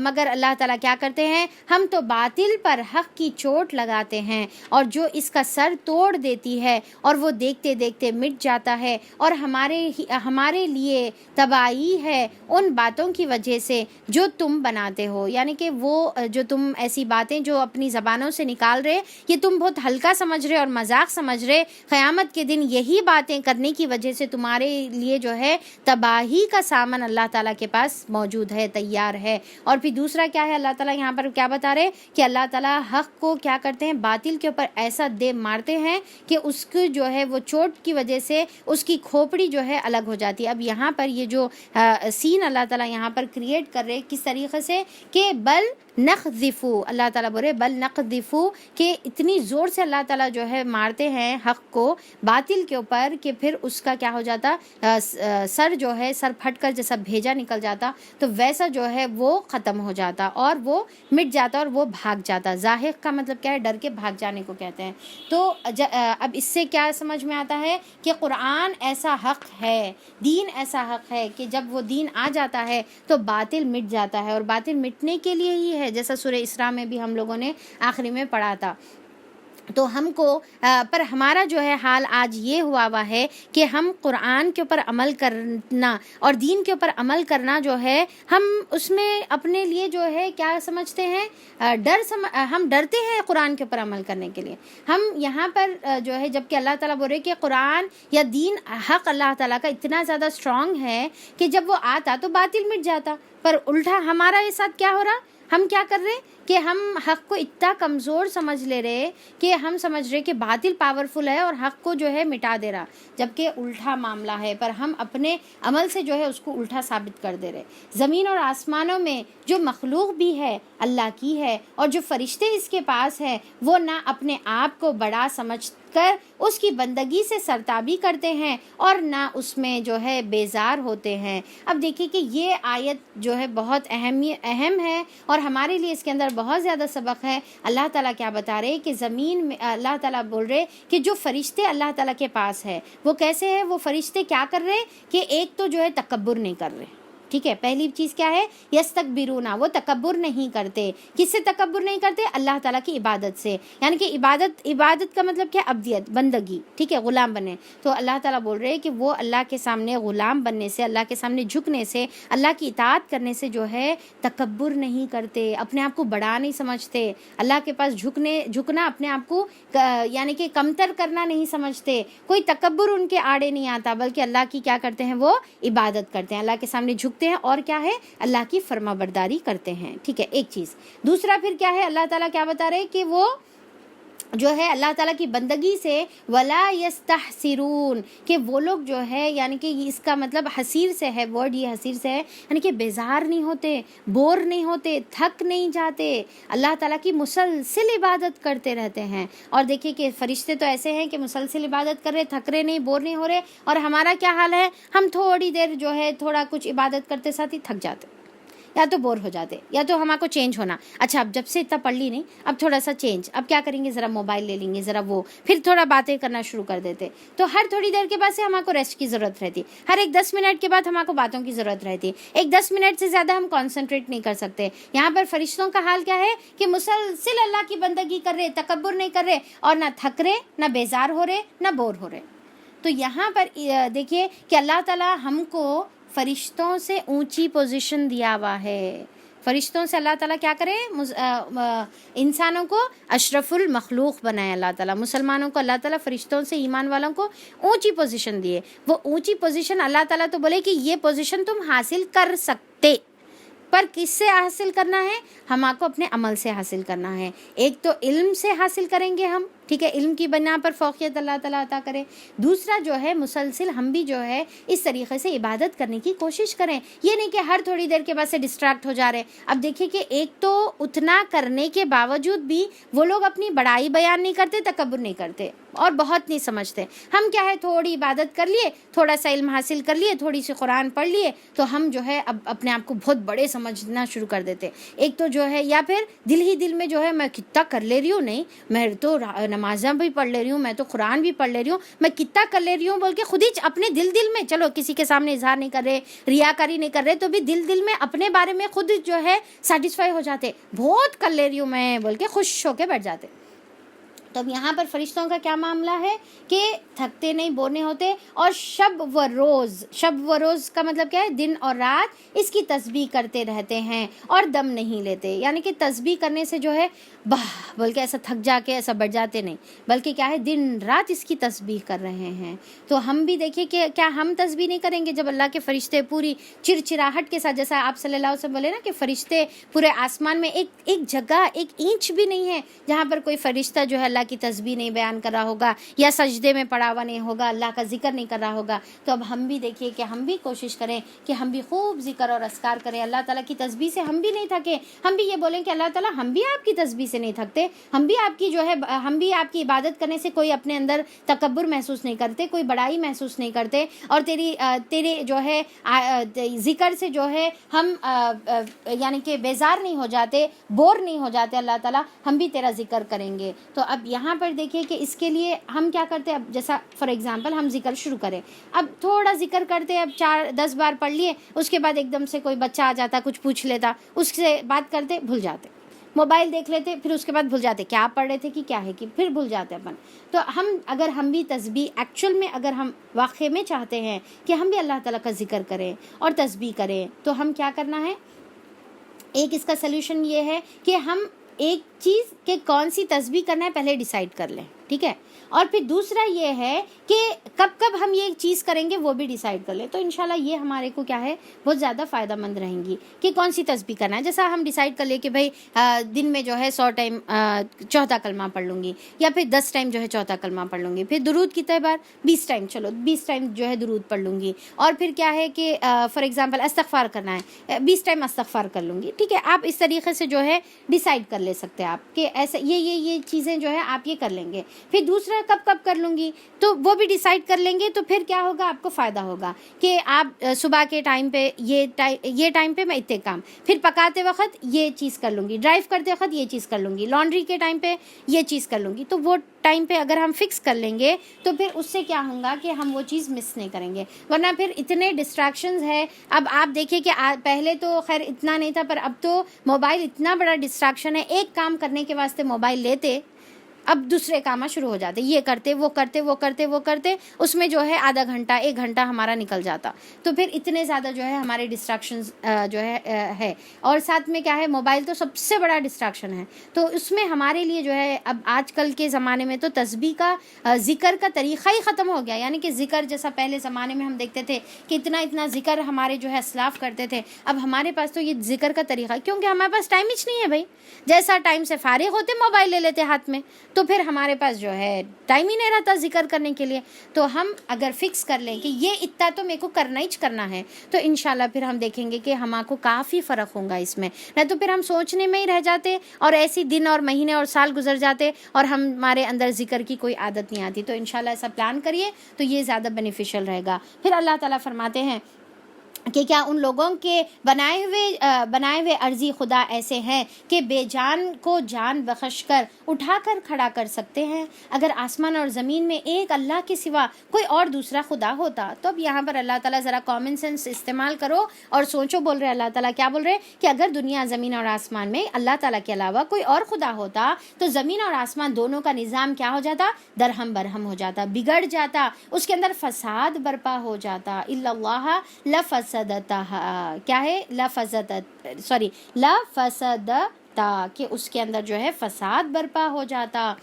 [SPEAKER 1] مگر اللہ تعالیٰ کیا کرتے ہیں، ہم تو باطل پر حق کی چوٹ لگاتے ہیں اور جو اس کا سر توڑ دیتی ہے اور وہ دیکھتے دیکھتے مٹ جاتا ہے، اور ہمارے لیے تباہی ہے ان باتوں کی وجہ سے جو تم بناتے ہو، یعنی کہ وہ جو تم ایسی باتیں جو اپنی زبانوں سے نکال رہے، یہ تم بہت ہلکا سمجھ رہے اور مذاق سمجھ رہے، قیامت کے دن یہی باتیں کرنے کی وجہ سے تمہارے لیے جو ہے تباہی کا سامان اللہ تعالیٰ کے پاس موجود ہے، تیار ہے۔ اور پھر دوسرا کیا ہے، اللہ تعالیٰ یہاں پر کیا بتا رہے کہ اللہ تعالیٰ حق کو کیا کرتے ہیں، باطل کے اوپر ایسا دے مارتے ہیں کہ اس کو جو ہے وہ چوٹ کی وجہ سے اس کی کھوپڑی جو ہے الگ ہو جاتی ہے۔ اب یہاں پر یہ جو سین اللہ تعالیٰ یہاں پر کریٹ کر رہے کس طریقے سے کہ بل نقذفو، اللہ تعالیٰ بول رہے بل نقذفو، کہ اتنی زور سے اللہ تعالیٰ جو ہے مارتے ہیں حق کو باطل کے اوپر کہ پھر اس کا کیا ہو جاتا، سر جو ہے سر پھٹ کر جیسا بھیجا نکل جاتا تو ویسا جو ہے وہ ختم ہو جاتا اور وہ مٹ جاتا اور وہ بھاگ جاتا۔ زاہق کا مطلب کیا ہے، ڈر کے بھاگ جانے کو کہتے ہیں۔ تو اب اس سے کیا سمجھ میں آتا ہے کہ قرآن ایسا حق ہے، دین ایسا حق ہے کہ جب وہ دین آ جاتا ہے تو باطل مٹ جاتا ہے، اور باطل مٹنے کے لیے ہی ہے، جیسا سورہ اسراء میں بھی ہم لوگوں نے آخری میں پڑھا تھا تو ہم کو پر ہمارا جو ہے حال آج یہ ہوا ہے کہ ہم قرآن کے اوپر عمل کرنا اور دین کے اوپر عمل کرنا جو ہے ہم اس میں اپنے لیے جو ہے کیا سمجھتے ہیں، ہم ڈرتے ہیں قرآن کے اوپر عمل کرنے کے لیے. ہم یہاں پر جو ہے جب کہ اللہ تعالیٰ بول رہے کہ قرآن یا دین حق اللہ تعالیٰ کا اتنا زیادہ اسٹرانگ ہے کہ جب وہ آتا تو باطل مٹ جاتا، پر الٹا ہمارا یہ ساتھ کیا ہو رہا، ہم کیا کر رہے کہ ہم حق کو اتنا کمزور سمجھ لے رہے کہ ہم سمجھ رہے کہ باطل پاورفل ہے اور حق کو جو ہے مٹا دے رہا، جبکہ الٹا معاملہ ہے. پر ہم اپنے عمل سے جو ہے اس کو الٹا ثابت کر دے رہے. زمین اور آسمانوں میں جو مخلوق بھی ہے اللہ کی ہے، اور جو فرشتے اس کے پاس ہے وہ نہ اپنے آپ کو بڑا سمجھ کر اس کی بندگی سے سرتابی کرتے ہیں اور نہ اس میں جو ہے بیزار ہوتے ہیں. اب دیکھیے کہ یہ آیت جو ہے بہت اہم ہے اور ہمارے لیے اس کے اندر بہت زیادہ سبق ہے. اللہ تعالیٰ کیا بتا رہے کہ زمین میں اللہ تعالیٰ بول رہے کہ جو فرشتے اللہ تعالیٰ کے پاس ہے وہ کیسے ہے، وہ فرشتے کیا کر رہے کہ ایک تو جو ہے تکبر نہیں کر رہے. ٹھیک ہے، پہلی چیز کیا ہے، یستکبرون، وہ تکبر نہیں کرتے. کس سے تکبر نہیں کرتے؟ اللہ تعالیٰ کی عبادت سے. یعنی کہ عبادت کا مطلب کیا، عبدیت، بندگی. ٹھیک ہے، غلام بنے. تو اللہ تعالیٰ بول رہے کہ وہ اللہ کے سامنے غلام بننے سے، اللہ کے سامنے جھکنے سے، اللہ کی اطاعت کرنے سے جو ہے تکبر نہیں کرتے، اپنے آپ کو بڑا نہیں سمجھتے. اللہ کے پاس جھکنا اپنے آپ کو یعنی کہ کمتر کرنا نہیں سمجھتے. کوئی تکبر ان کے آڑے نہیں آتا، بلکہ اللہ کی کیا کرتے ہیں، وہ عبادت کرتے ہیں، اللہ کے سامنے جھکتے ہیں اور کیا ہے، اللہ کی فرما برداری کرتے ہیں. ٹھیک ہے، ایک چیز. دوسرا پھر کیا ہے، اللہ تعالیٰ کیا بتا رہے کہ وہ جو ہے اللہ تعالیٰ کی بندگی سے ولا یستحسرون، کہ وہ لوگ جو ہے یعنی کہ اس کا مطلب حسیر سے ہے، ورڈ یہ حسیر سے ہے، یعنی کہ بیزار نہیں ہوتے، بور نہیں ہوتے، تھک نہیں جاتے، اللہ تعالیٰ کی مسلسل عبادت کرتے رہتے ہیں. اور دیکھیے کہ فرشتے تو ایسے ہیں کہ مسلسل عبادت کر رہے، تھک رہے نہیں، بور نہیں ہو رہے. اور ہمارا کیا حال ہے، ہم تھوڑی دیر جو ہے تھوڑا کچھ عبادت کرتے ساتھ ہی تھک جاتے، یا تو بور ہو جاتے، یا تو ہمارے کو چینج ہونا. اچھا اب جب سے اتنا پڑھ لی نہیں، اب تھوڑا سا چینج، اب کیا کریں گے، ذرا موبائل لے لیں گے، ذرا وہ، پھر تھوڑا باتیں کرنا شروع کر دیتے. تو ہر تھوڑی دیر کے بعد سے ہمارے کو ریسٹ کی ضرورت رہتی، ہر ایک 10 منٹ کے بعد ہمارے کو باتوں کی ضرورت رہتی. ایک 10 منٹ سے زیادہ ہم کانسنٹریٹ نہیں کر سکتے. یہاں پر فرشتوں کا حال کیا ہے کہ مسلسل اللہ کی بندگی کر رہے، تکبر نہیں کر رہے، اور نہ تھک رہے، نہ بیزار ہو رہے، نہ بور ہو رہے. تو یہاں پر دیکھیے کہ اللہ تعالیٰ ہم کو فرشتوں سے اونچی پوزیشن دیا ہوا ہے. فرشتوں سے اللہ تعالیٰ کیا کرے، انسانوں کو اشرف المخلوق بنائے اللہ تعالیٰ. مسلمانوں کو اللہ تعالیٰ فرشتوں سے، ایمان والوں کو اونچی پوزیشن دیے. وہ اونچی پوزیشن اللہ تعالیٰ تو بولے کہ یہ پوزیشن تم حاصل کر سکتے، پر کس سے حاصل کرنا ہے، ہم آپ کو اپنے عمل سے حاصل کرنا ہے. ایک تو علم سے حاصل کریں گے ہم، ٹھیک ہے، علم کی بنا پر فوقیت اللہ تعالیٰ عطا کرے. دوسرا جو ہے مسلسل ہم بھی جو ہے اس طریقے سے عبادت کرنے کی کوشش کریں. یہ نہیں کہ ہر تھوڑی دیر کے بعد سے ڈسٹریکٹ ہو جا رہے. اب دیکھیے کہ ایک تو اتنا کرنے کے باوجود بھی وہ لوگ اپنی بڑائی بیان نہیں کرتے، تکبر نہیں کرتے اور بہت نہیں سمجھتے. ہم کیا ہے، تھوڑی عبادت کر لیے، تھوڑا سا علم حاصل کر لیے، تھوڑی سی قرآن پڑھ لیے، تو ہم جو ہے اب اپنے آپ کو بہت بڑے سمجھنا شروع کر دیتے. ایک تو جو ہے، یا پھر دل ہی دل میں جو ہے میں کتنا کر لے رہی ہوں، نہیں میں تو نمازیں بھی پڑھ لے رہی ہوں، میں تو قرآن بھی پڑھ لے رہی ہوں، میں کتنا کر لے رہی ہوں بول کے خود ہی اپنے دل میں، چلو کسی کے سامنے اظہار نہیں کر رہے، ریاکاری نہیں کر رہے، تو بھی دل میں اپنے بارے میں خود جو ہے سیٹسفائی ہو جاتے، بہت کر لے رہی ہوں میں بول کے خوش ہو کے بیٹھ جاتے. تو اب یہاں پر فرشتوں کا کیا معاملہ ہے کہ تھکتے نہیں، بور نہیں ہوتے. اور شب و روز کا مطلب کیا ہے، دن اور رات اس کی تسبیح کرتے رہتے ہیں اور دم نہیں لیتے. یعنی کہ تسبیح کرنے سے جو ہے باہ بلکہ ایسا تھک جا کے ایسا بیٹھ جاتے نہیں، بلکہ کیا ہے دن رات اس کی تسبیح کر رہے ہیں. تو ہم بھی دیکھیں کہ کیا ہم تسبیح نہیں کریں گے جب اللہ کے فرشتے پوری چرچراہٹ کے ساتھ، جیسا آپ صلی اللہ علیہ وسلم بولے نا کہ فرشتے پورے آسمان میں ایک جگہ، ایک اینچ بھی نہیں ہے جہاں پر کوئی فرشتہ جو ہے اللہ کی تسبیح نہیں بیان کر رہا ہوگا یا سجدے میں پڑا ہوا نہیں ہوگا، اللہ کا ذکر نہیں کر رہا ہوگا. تو اب ہم بھی دیکھیے کہ ہم بھی کوشش کریں کہ ہم بھی خوب ذکر اور اذکار کریں. اللہ تعالیٰ کی تسبیح سے ہم بھی نہیں تھکے. ہم بھی یہ بولیں کہ اللہ تعالیٰ ہم بھی آپ کی تسبیح سے نہیں تھکتے، ہم بھی آپ کی جو ہے، ہم بھی آپ کی عبادت کرنے سے کوئی اپنے اندر تکبر محسوس نہیں کرتے، کوئی بڑائی محسوس نہیں کرتے. اور تیرے جو ہے ذکر سے جو ہے ہم یعنی کہ بیزار نہیں ہو جاتے، بور نہیں ہو جاتے. اللہ تعالیٰ ہم بھی تیرا ذکر کریں گے. تو اب یہاں پر دیکھیے کہ اس کے لیے ہم کیا کرتے ہیں. اب جیسا فار ایگزامپل ہم ذکر شروع کریں، اب تھوڑا ذکر کرتے، اب 4-10 بار پڑھ لیے، اس کے بعد ایک دم سے کوئی بچہ آ جاتا، کچھ پوچھ لیتا، اس سے بات کرتے بھول جاتے. موبائل دیکھ لیتے, پھر اس کے بعد بھول جاتے کیا پڑھ رہے تھے کہ کیا ہے, کہ پھر بھول جاتے اپن. تو اگر ہم بھی تسبیح ایکچوئل میں اگر ہم واقع میں چاہتے ہیں کہ ہم بھی اللہ تعالیٰ کا ذکر کریں اور تسبیح کریں, تو ہم کیا کرنا ہے, ایک اس کا سلوشن یہ ہے کہ ہم ایک چیز کہ کون سی تسبیح کرنا ہے پہلے ڈیسائیڈ کر لیں, ٹھیک ہے, اور پھر دوسرا یہ ہے کہ کب کب ہم یہ چیز کریں گے وہ بھی ڈیسائیڈ کر لیں. تو انشاءاللہ یہ ہمارے کو کیا ہے, بہت زیادہ فائدہ مند رہیں گی کہ کون سی تسبیح کرنا ہے. جیسا ہم ڈیسائیڈ کر لیں کہ بھائی دن میں جو ہے 100 ٹائم چوتھا کلمہ پڑھ لوں گی, یا پھر 10 ٹائم جو ہے چوتھا کلمہ پڑھ لوں گی, پھر درود کی بار 20 ٹائم, چلو 20 ٹائم جو ہے درود پڑھ لوں گی, اور پھر کیا ہے کہ فار ایگزامپل استغفار کرنا ہے 20 ٹائم استغفار کر لوں گی, ٹھیک ہے. آپ اس طریقے سے جو ہے ڈیسائیڈ کر لے سکتے ہیں آپ کہ ایسے یہ چیزیں جو ہے آپ یہ کر لیں گے. پھر دوسرا کب کب کر لوں گی تو وہ بھی ڈیسائیڈ کر لیں گے, تو پھر کیا ہوگا, آپ کو فائدہ ہوگا کہ آپ صبح کے ٹائم پہ یہ ٹائم پہ میں اتنے کام, پھر پکاتے وقت یہ چیز کر لوں گی, ڈرائیو کرتے وقت یہ چیز کر لوں گی, لانڈری کے ٹائم پہ یہ چیز کر لوں گی. تو وہ ٹائم پہ اگر ہم فکس کر لیں گے تو پھر اس سے کیا ہوگا کہ ہم وہ چیز مس نہیں کریں گے. ورنہ پھر اتنے ڈسٹریکشنز ہے. اب آپ دیکھیں کہ پہلے تو خیر اتنا نہیں تھا, پر اب تو موبائل اتنا بڑا ڈسٹریکشن ہے. ایک کام کرنے کے واسطے موبائل لیتے, اب دوسرے کام شروع ہو جاتے, یہ کرتے وہ کرتے اس میں جو ہے آدھا گھنٹہ 1 گھنٹہ ہمارا نکل جاتا. تو پھر اتنے زیادہ جو ہے ہمارے ڈسٹریکشنز جو ہے, اور ساتھ میں کیا ہے, موبائل تو سب سے بڑا ڈسٹریکشن ہے. تو اس میں ہمارے لیے جو ہے اب آج کل کے زمانے میں تو تسبیح کا ذکر کا طریقہ ہی ختم ہو گیا. یعنی کہ ذکر جیسا پہلے زمانے میں ہم دیکھتے تھے کہ اتنا ذکر ہمارے جو ہے اسلاف کرتے تھے, اب ہمارے پاس تو یہ ذکر کا طریقہ, کیونکہ ہمارے پاس ٹائم ہی نہیں ہے بھائی. جیسا ٹائم سے فارغ ہوتے موبائل لے لیتے ہاتھ میں, تو پھر ہمارے پاس جو ہے ٹائم ہی نہیں رہتا ذکر کرنے کے لیے. تو ہم اگر فکس کر لیں کہ یہ اتنا تو میرے کو کرنا ہی کرنا ہے, تو انشاءاللہ پھر ہم دیکھیں گے کہ ہمارے کو کافی فرق ہوگا اس میں. نہیں تو پھر ہم سوچنے میں ہی رہ جاتے, اور ایسی دن اور مہینے اور سال گزر جاتے, اور ہمارے اندر ذکر کی کوئی عادت نہیں آتی. تو انشاءاللہ ایسا پلان کریے تو یہ زیادہ بینیفیشل رہے گا. پھر اللہ تعالیٰ فرماتے ہیں کہ کیا ان لوگوں کے بنائے ہوئے عرضی خدا ایسے ہیں کہ بے جان کو جان بخش کر اٹھا کر کھڑا کر سکتے ہیں. اگر آسمان اور زمین میں ایک اللہ کے سوا کوئی اور دوسرا خدا ہوتا. تو اب یہاں پر اللہ تعالیٰ ذرا کامن سینس استعمال کرو اور سوچو, بول رہے اللہ تعالیٰ کیا بول رہے کہ اگر دنیا زمین اور آسمان میں اللہ تعالیٰ کے علاوہ کوئی اور خدا ہوتا تو زمین اور آسمان دونوں کا نظام کیا ہو جاتا, درہم برہم ہو جاتا, بگڑ جاتا, اس کے اندر فساد برپا ہو جاتا. الا اللہ کیا ہے لفسدتا, کہ اس کے اندر جو ہے فساد برپا ہو جاتا.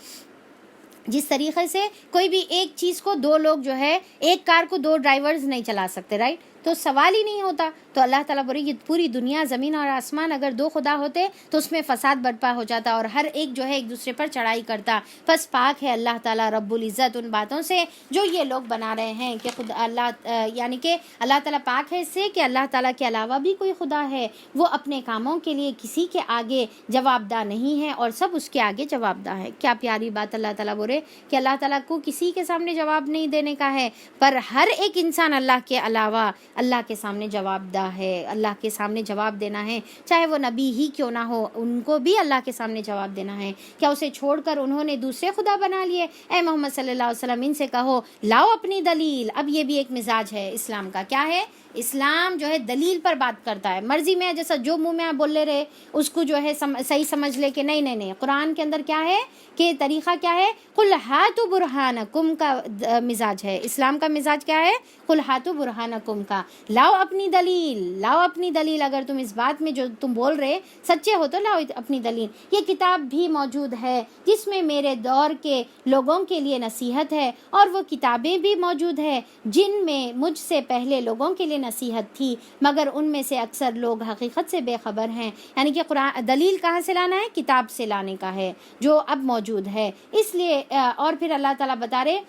[SPEAKER 1] جس طریقے سے کوئی بھی ایک چیز کو 2 لوگ جو ہے, ایک کار کو 2 ڈرائیورز نہیں چلا سکتے, رائٹ, تو سوال ہی نہیں ہوتا. تو اللہ تعالیٰ بولے یہ پوری دنیا زمین اور آسمان اگر 2 خدا ہوتے تو اس میں فساد برپا ہو جاتا, اور ہر ایک جو ہے ایک دوسرے پر چڑھائی کرتا. بس پاک ہے اللہ تعالیٰ رب العزت ان باتوں سے جو یہ لوگ بنا رہے ہیں کہ خدا اللہ یعنی کہ اللہ تعالیٰ پاک ہے اس سے کہ اللہ تعالیٰ کے علاوہ بھی کوئی خدا ہے. وہ اپنے کاموں کے لیے کسی کے آگے جواب دہ نہیں ہے, اور سب اس کے آگے جواب دہ ہے. کیا پیاری بات اللہ تعالیٰ بولے کہ اللہ تعالیٰ کو کسی کے سامنے جواب نہیں دینے کا ہے, پر ہر ایک انسان اللہ کے علاوہ اللہ کے سامنے جواب دہ ہے. اللہ کے سامنے جواب دینا ہے, چاہے وہ نبی ہی کیوں نہ ہو, ان کو بھی اللہ کے سامنے جواب دینا ہے. کیا اسے چھوڑ کر انہوں نے دوسرے خدا بنا لیے؟ اے محمد صلی اللہ علیہ وسلم ان سے کہو لاؤ اپنی دلیل. اب یہ بھی ایک مزاج ہے اسلام کا. کیا ہے, اسلام جو ہے دلیل پر بات کرتا ہے. مرضی میں جیسا جو منہ میں آپ بول لے رہے اس کو جو ہے صحیح سمجھ لے کہ نہیں. قرآن کے اندر کیا ہے کہ طریقہ کیا ہے, قل ہاتوا برہانکم کا مزاج ہے. اسلام کا مزاج کیا ہے, قل ہاتوا برہانکم کا, لاؤ اپنی دلیل. اگر تم اس بات میں جو تم بول رہے سچے ہو تو لاؤ اپنی دلیل. یہ کتاب بھی موجود ہے جس میں میرے دور کے لوگوں کے لیے نصیحت ہے, اور وہ کتابیں بھی موجود ہے جن میں مجھ سے پہلے لوگوں کے لیے نصیحت تھی, مگر ان میں سے اکثر لوگ حقیقت سے بے خبر ہیں. یعنی کہ قرآن دلیل کہاں سے لانا ہے, کتاب سے لانے کا ہے جو اب موجود ہے. اس لیے اور پھر اللہ تعالیٰ بتا رہے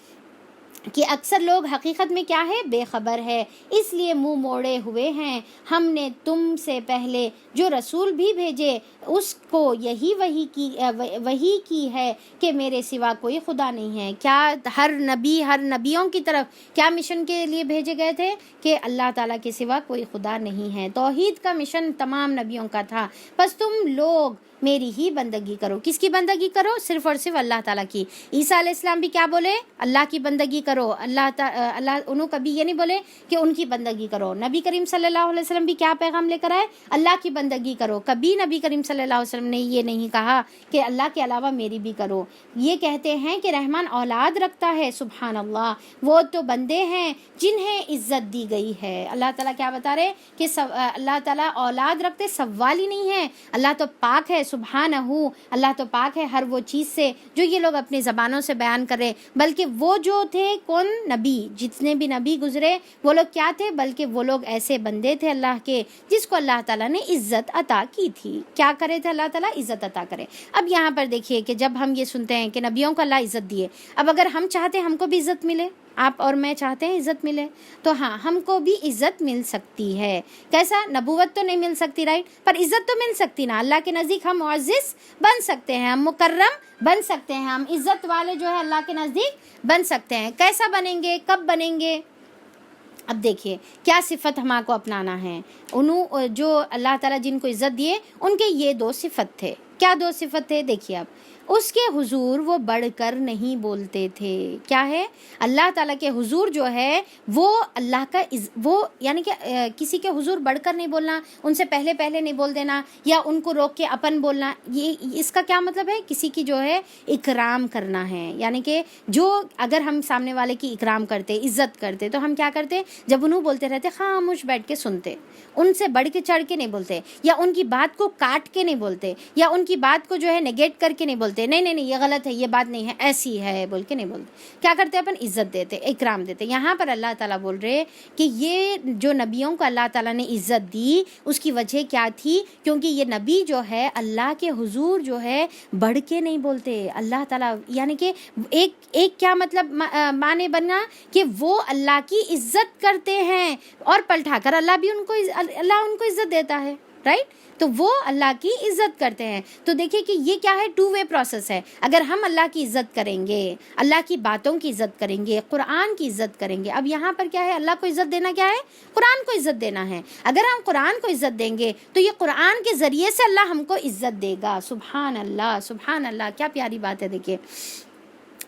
[SPEAKER 1] کہ اکثر لوگ حقیقت میں کیا ہے, بے خبر ہے, اس لیے منہ موڑے ہوئے ہیں. ہم نے تم سے پہلے جو رسول بھی بھیجے اس کو یہی وحی کی ہے کہ میرے سوا کوئی خدا نہیں ہے. کیا ہر نبیوں کی طرف کیا مشن کے لیے بھیجے گئے تھے کہ اللہ تعالیٰ کے سوا کوئی خدا نہیں ہے. توحید کا مشن تمام نبیوں کا تھا. بس تم لوگ میری ہی بندگی کرو. کس کی بندگی کرو؟ صرف اور صرف اللہ تعالیٰ کی. عیسیٰ علیہ السلام بھی کیا بولے؟ اللہ کی بندگی کرو. اللہ انہوں کبھی یہ نہیں بولے کہ ان کی بندگی کرو. نبی کریم صلی اللہ علیہ وسلم بھی کیا پیغام لے کر آئے؟ اللہ کی بندگی کرو. کبھی نبی کریم صلی اللہ علیہ وسلم نے یہ نہیں کہا کہ اللہ کے علاوہ میری بھی کرو. یہ کہتے ہیں کہ رحمان اولاد رکھتا ہے. سبحان اللہ، وہ تو بندے ہیں جنہیں عزت دی گئی ہے. اللہ تعالیٰ کیا بتا رہے کہ اللہ تعالیٰ اولاد رکھتے، سوال ہی نہیں ہے. اللہ تو پاک ہے، سبحانہ، اللہ تو پاک ہے ہر وہ چیز سے جو یہ لوگ اپنی زبانوں سے بیان کر رہے. بلکہ وہ جو تھے کون؟ نبی. جتنے بھی نبی گزرے وہ لوگ کیا تھے؟ بلکہ وہ لوگ ایسے بندے تھے اللہ کے جس کو اللہ تعالیٰ نے عزت عطا کی تھی. کیا کرے تھے اللہ تعالیٰ؟ عزت عطا کرے. اب یہاں پر دیکھیے کہ جب ہم یہ سنتے ہیں کہ نبیوں کو اللہ عزت دیے، اب اگر ہم چاہتے ہیں ہم کو بھی عزت ملے، آپ اور میں چاہتے ہیں عزت ملے، تو ہاں ہم کو بھی عزت مل سکتی ہے. کیسا؟ نبوت تو نہیں مل سکتی، رائٹ، پر عزت تو مل سکتی نا. اللہ کے نزدیک ہم معزز بن سکتے ہیں، ہم مکرم بن سکتے ہیں، ہم عزت والے جو ہے اللہ کے نزدیک بن سکتے ہیں. کیسا بنیں گے؟ کب بنیں گے؟ اب دیکھیے کیا صفت ہمارے کو اپنانا ہے. انہوں جو اللہ تعالیٰ جن کو عزت دیے ان کے یہ 2 صفت تھے. کیا 2 صفت تھے؟ دیکھیے اب اس کے حضور وہ بڑھ کر نہیں بولتے تھے. کیا ہے؟ اللہ تعالیٰ کے حضور جو ہے وہ اللہ کا وہ یعنی کہ کسی کے حضور بڑھ کر نہیں بولنا، ان سے پہلے نہیں بول دینا، یا ان کو روک کے اپن بولنا. یہ اس کا کیا مطلب ہے؟ کسی کی جو ہے اکرام کرنا ہے. یعنی کہ جو اگر ہم سامنے والے کی اکرام کرتے، عزت کرتے، تو ہم کیا کرتے؟ جب انہوں بولتے رہتے خاموش بیٹھ کے سنتے، ان سے بڑھ کے چڑھ کے نہیں بولتے، یا ان کی بات کو کاٹ کے نہیں بولتے، یا ان کی بات کو جو ہے نیگیٹ کر کے نہیں بولتے. نہیں یہ غلط ہے، یہ بات نہیں ہے، ایسی ہے بول کے نہیں بولتے. کیا کرتے؟ اپن عزت دیتے، اکرام دیتے. یہاں پر اللہ تعالیٰ بول رہے کہ یہ جو نبیوں کو اللہ تعالیٰ نے عزت دی اس کی وجہ کیا تھی؟ کیونکہ یہ نبی جو ہے اللہ کے حضور جو ہے بڑھ کے نہیں بولتے. اللہ تعالیٰ یعنی کہ ایک کیا مطلب معنی بنا کہ وہ اللہ کی عزت کرتے ہیں، اور پلٹا کر اللہ ان کو عزت دیتا ہے، رائٹ. تو وہ اللہ کی عزت کرتے ہیں. تو دیکھیں کہ یہ کیا ہے؟ 2 وے پروسیس ہے. اگر ہم اللہ کی عزت کریں گے، اللہ کی باتوں کی عزت کریں گے، قرآن کی عزت کریں گے. اب یہاں پر کیا ہے؟ اللہ کو عزت دینا کیا ہے؟ قرآن کو عزت دینا ہے. اگر ہم قرآن کو عزت دیں گے تو یہ قرآن کے ذریعے سے اللہ ہم کو عزت دے گا. سبحان اللہ، سبحان اللہ، کیا پیاری بات ہے. دیکھیے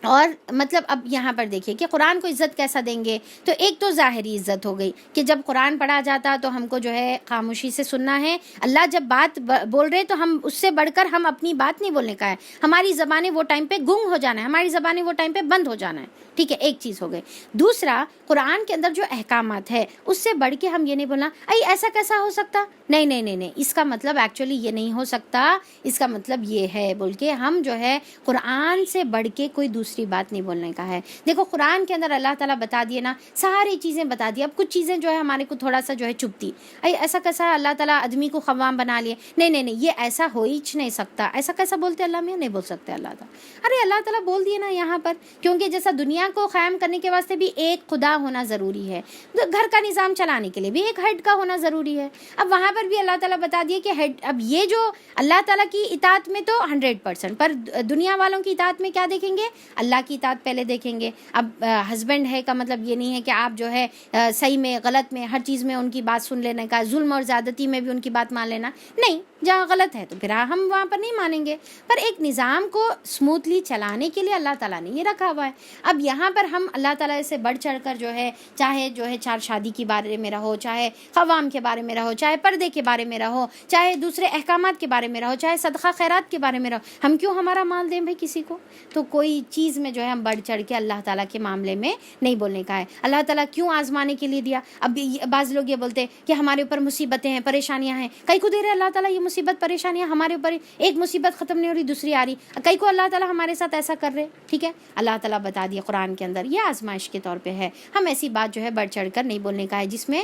[SPEAKER 1] اور مطلب اب یہاں پر دیکھیے کہ قرآن کو عزت کیسا دیں گے. تو ایک تو ظاہری عزت ہو گئی کہ جب قرآن پڑھا جاتا تو ہم کو جو ہے خاموشی سے سننا ہے. اللہ جب بات بول رہے تو ہم اس سے بڑھ کر ہم اپنی بات نہیں بولنے کا ہے. ہماری زبانیں وہ ٹائم پہ گنگ ہو جانا ہے، ہماری زبانیں وہ ٹائم پہ بند ہو جانا ہے. ٹھیک ہے، ایک چیز ہو گئی. دوسرا، قرآن کے اندر جو احکامات ہے اس سے بڑھ کے ہم یہ نہیں بولنا ایسا کیسا ہو سکتا. نہیں، اس کا مطلب ایکچولی یہ نہیں ہو سکتا. اس کا مطلب یہ ہے بول کے ہم جو ہے قرآن سے بڑھ کے کوئی دوسری بات نہیں بولنے کا ہے. دیکھو قرآن کے اندر اللہ تعالیٰ بتا دیے نا، ساری چیزیں بتا دی. اب کچھ چیزیں جو ہے ہمارے کو تھوڑا سا جو ہے چپتی، ایسا کیسا اللہ تعالیٰ آدمی کو خوام بنا لیے. نہیں، یہ ایسا ہو ہی نہیں سکتا. ایسا کیسا بولتے اللہ میں؟ نہیں بول سکتے اللہ تعالیٰ. ارے اللہ تعالیٰ بول دیے نا یہاں پر، کیونکہ جیسا دنیا کو قائم کرنے کے واسطے بھی ایک خدا ہونا ضروری ہے، گھر کا نظام چلانے کے لیے بھی ایک ہیڈ کا ہونا ضروری ہے. اب وہاں پر بھی اللہ تعالیٰ بتا دیے کہ ہیڈ. اب یہ جو اللہ تعالیٰ کی اطاعت میں تو 100%، پر دنیا والوں کی اطاعت میں کیا دیکھیں گے؟ اللہ کی اطاعت پہلے دیکھیں گے. اب ہسبینڈ ہے کا مطلب یہ نہیں ہے کہ آپ جو ہے صحیح میں غلط میں ہر چیز میں ان کی بات سن لینے کا، ظلم اور زیادتی میں بھی ان کی بات مان لینا. نہیں، جہاں غلط ہے تو پھر ہم وہاں پر نہیں مانیں گے. پر ایک نظام کو اسموتھلی چلانے کے لیے اللہ تعالیٰ نے یہ رکھا ہوا ہے. اب یہاں پر ہم اللہ تعالیٰ سے بڑھ چڑھ کر جو ہے چاہے جو ہے 4 شادی کے بارے میں رہو، چاہے قوام کے بارے میں رہو، چاہے پردے کے بارے میں رہو، چاہے دوسرے احکامات کے بارے میں رہو، چاہے صدقہ خیرات کے بارے میں رہو، ہم کیوں ہمارا مال دیں بھائی کسی کو؟ تو کوئی چیز میں جو ہے ہم بڑھ چڑھ کے اللہ تعالیٰ کے معاملے میں نہیں بولنے کا ہے. اللہ تعالیٰ کیوں آزمانے کے لیے دیا؟ اب بعض لوگ یہ بولتے کہ ہمارے اوپر مصیبتیں ہیں، پریشانیاں ہیں. کئی کو دے رہے اللہ تعالیٰ یہ مصیبت پریشانیاں ہمارے اوپر، ایک مصیبت ختم نہیں ہو رہی دوسری آ رہی. کئی کو اللہ تعالیٰ ہمارے ساتھ ایسا کر رہے. ٹھیک ہے، اللہ تعالیٰ بتا دیا قرآن کے اندر یہ آزمائش کے طور پہ ہے. ہم ایسی بات جو ہے بڑھ چڑھ کر نہیں بولنے کا ہے جس میں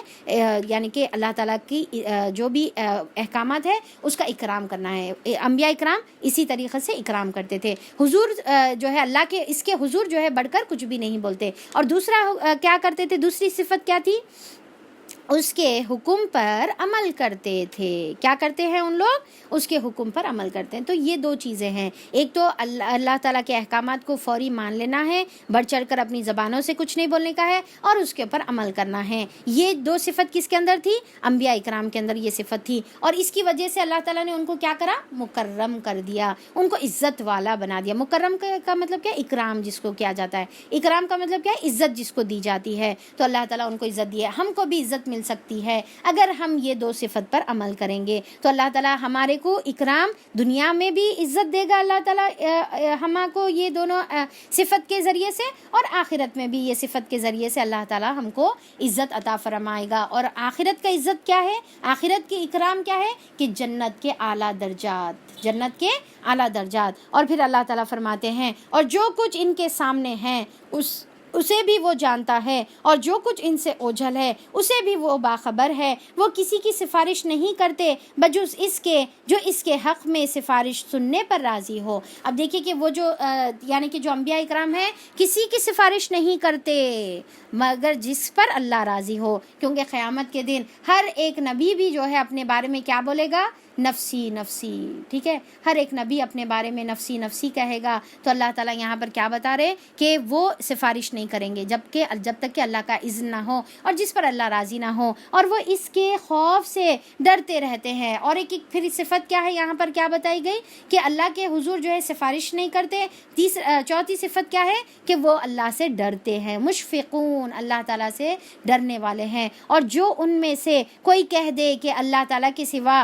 [SPEAKER 1] یعنی کہ اللہ تعالیٰ کی جو بھی احکامات ہے اس کا اکرام کرنا ہے. انبیاء اکرام اسی طریقے سے اکرام کرتے تھے. حضور جو ہے اللہ کے، اس کے حضور جو ہے بڑھ کر کچھ بھی نہیں بولتے. اور دوسرا کیا کرتے تھے؟ دوسری صفت کیا تھی؟ اس کے حکم پر عمل کرتے تھے. کیا کرتے ہیں ان لوگ؟ اس کے حکم پر عمل کرتے ہیں. تو یہ دو چیزیں ہیں، ایک تو اللہ تعالیٰ کے احکامات کو فوری مان لینا ہے، بڑھ چڑھ کر اپنی زبانوں سے کچھ نہیں بولنے کا ہے، اور اس کے اوپر عمل کرنا ہے. یہ دو صفت کس کے اندر تھی؟ انبیاء اکرام کے اندر یہ صفت تھی، اور اس کی وجہ سے اللہ تعالیٰ نے ان کو کیا کرا؟ مکرم کر دیا، ان کو عزت والا بنا دیا. مکرم کا مطلب کیا؟ اکرام جس کو کیا جاتا ہے. اکرام کا مطلب کیا ہے؟ عزت جس کو دی جاتی ہے. تو اللہ تعالیٰ ان کو عزت دی ہے. ہم کو بھی عزت مل سکتی ہے اگر ہم یہ دو صفت پر عمل کریں گے. تو اللہ تعالیٰ ہمارے کو اکرام دنیا میں بھی عزت دے گا اللہ تعالیٰ ہم کو یہ دونوں صفت کے ذریعے سے، اور آخرت میں بھی یہ صفت کے ذریعے سے اللہ تعالیٰ ہم کو عزت عطا فرمائے گا. اور آخرت کا عزت کیا ہے؟ آخرت کے اکرام کیا ہے؟ کہ جنت کے اعلیٰ درجات، جنت کے اعلیٰ درجات. اور پھر اللہ تعالیٰ فرماتے ہیں اور جو کچھ ان کے سامنے ہے اسے بھی وہ جانتا ہے، اور جو کچھ ان سے اوجھل ہے اسے بھی وہ باخبر ہے. وہ کسی کی سفارش نہیں کرتے بجز اس کے جو اس کے حق میں سفارش سننے پر راضی ہو. اب دیکھیے کہ وہ جو یعنی کہ جو انبیاء اکرام ہیں کسی کی سفارش نہیں کرتے مگر جس پر اللہ راضی ہو، کیونکہ قیامت کے دن ہر ایک نبی بھی جو ہے اپنے بارے میں کیا بولے گا؟ نفسی نفسی. ٹھیک ہے، ہر ایک نبی اپنے بارے میں نفسی نفسی کہے گا. تو اللہ تعالیٰ یہاں پر کیا بتا رہے کہ وہ سفارش نہیں کریں گے جب تک کہ اللہ کا اذن نہ ہو اور جس پر اللہ راضی نہ ہو، اور وہ اس کے خوف سے ڈرتے رہتے ہیں. اور ایک پھر صفت کیا ہے یہاں پر کیا بتائی گئی؟ کہ اللہ کے حضور جو ہے سفارش نہیں کرتے. چوتھی صفت کیا ہے؟ کہ وہ اللہ سے ڈرتے ہیں، مشفقون، اللہ تعالیٰ سے ڈرنے والے ہیں. اور جو ان میں سے کوئی کہہ دے کہ اللہ تعالیٰ کے سوا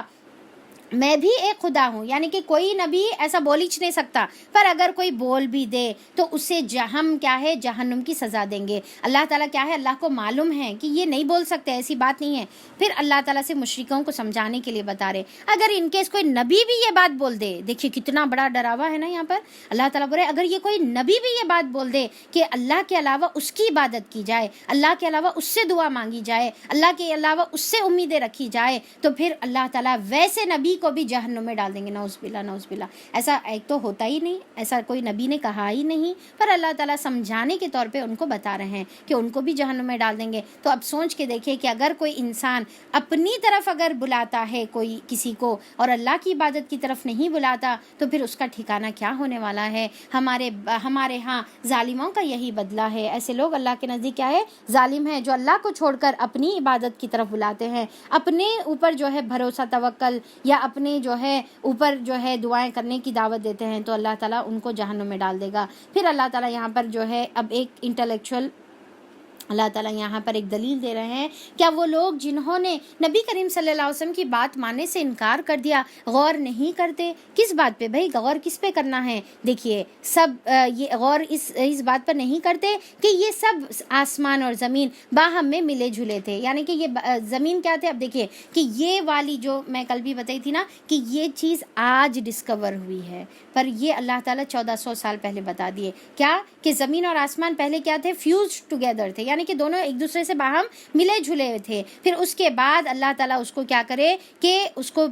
[SPEAKER 1] میں بھی ایک خدا ہوں، یعنی کہ کوئی نبی ایسا بول ہی نہیں سکتا، پر اگر کوئی بول بھی دے تو اسے ہم کیا ہے؟ جہنم کی سزا دیں گے. اللہ تعالیٰ کیا ہے؟ اللہ کو معلوم ہے کہ یہ نہیں بول سکتے، ایسی بات نہیں ہے. پھر اللہ تعالیٰ سے مشرکوں کو سمجھانے کے لیے بتا رہے اگر ان کیس کوئی نبی بھی یہ بات بول دے، دیکھیے کتنا بڑا ڈراوا ہے نا یہاں پر. اللہ تعالیٰ بول رہے اگر یہ کوئی نبی بھی یہ بات بول دے کہ اللہ کے علاوہ اس کی عبادت کی جائے، اللہ کے علاوہ اس سے دعا مانگی جائے، اللہ کے علاوہ اس سے امیدیں رکھی جائے، تو پھر اللہ تعالیٰ ویسے نبی کو بھی جہنم میں ڈال دیں گے. نعوذ باللہ نعوذ باللہ. ایسا ایک تو ہوتا ہی نہیں، ایسا کوئی نبی نے کہا ہی نہیں، پر اللہ تعالیٰ سمجھانے کے طور پہ ان کو بتا رہے ہیں کہ ان کو بھی جہنم میں ڈال دیں گے. تو اب سوچ کے دیکھیں کہ اگر کوئی انسان اپنی طرف اگر بلاتا ہے کوئی کسی کو اور اللہ کی عبادت کی طرف نہیں بلاتا تو پھر اس کا ٹھکانہ کیا ہونے والا ہے. ہمارے ہاں ظالموں کا یہی بدلہ ہے. ایسے لوگ اللہ کے نزدیک کیا ہے؟ ظالم ہیں، جو اللہ کو چھوڑ کر اپنی عبادت کی طرف بلاتے ہیں، اپنے اوپر جو ہے بھروسہ توکل یا اپنے جو ہے اوپر جو ہے دعائیں کرنے کی دعوت دیتے ہیں، تو اللہ تعالیٰ ان کو جہنم میں ڈال دے گا. پھر اللہ تعالیٰ یہاں پر جو ہے اب ایک انٹلیکچوئل اللہ تعالیٰ یہاں پر ایک دلیل دے رہے ہیں. کیا وہ لوگ جنہوں نے نبی کریم صلی اللہ علیہ وسلم کی بات ماننے سے انکار کر دیا غور نہیں کرتے؟ کس بات پہ بھائی؟ غور کس پہ کرنا ہے؟ دیکھیے سب یہ غور اس بات پر نہیں کرتے کہ یہ سب آسمان اور زمین باہم میں ملے جھلے تھے. یعنی کہ یہ زمین کیا تھے؟ اب دیکھیے کہ یہ والی جو میں کل بھی بتائی تھی نا کہ یہ چیز آج ڈسکور ہوئی ہے، پر یہ اللہ تعالیٰ 1400 سال پہلے بتا دیے. کیا کہ زمین اور آسمان پہلے کیا تھے؟ فیوز ٹوگیدر تھے، یعنی کہ دونوں ایک دوسرے سے باہم ملے جھلے تھے. پھر اس کے بعد اللہ تعالیٰ اس کو کیا کرے کہ اس کو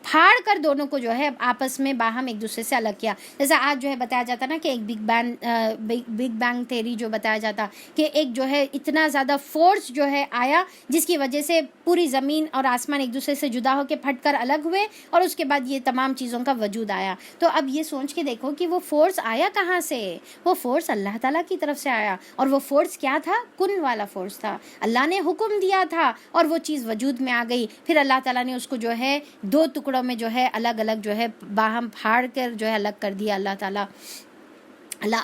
[SPEAKER 1] پھاڑ کر دونوں کو جو ہے آپس میں باہم ایک دوسرے سے الگ کیا. جیسا آج جو ہے بتایا جاتا نا کہ ایک بگ بینگ تھیوری جو بتایا جاتا کہ ایک جو ہے اتنا زیادہ فورس جو ہے آیا جس کی وجہ سے پوری زمین اور آسمان ایک دوسرے سے جدا ہو کے پھٹ کر الگ ہوئے، اور اس کے بعد یہ تمام چیزوں کا وجود آیا. تو اب یہ سوچ کے دیکھو کہ وہ فورس آیا کہاں سے؟ وہ فورس اللہ تعالیٰ کی طرف سے آیا. اور وہ فورس کیا تھا؟ کن والا فورس تھا. اللہ نے حکم دیا تھا اور وہ چیز وجود میں آ گئی. پھر اللہ تعالیٰ نے اس کو جو ہے دو ٹکڑوں میں جو ہے الگ الگ جو ہے باہم پھاڑ کر جو ہے الگ کر دیا اللہ تعالیٰ.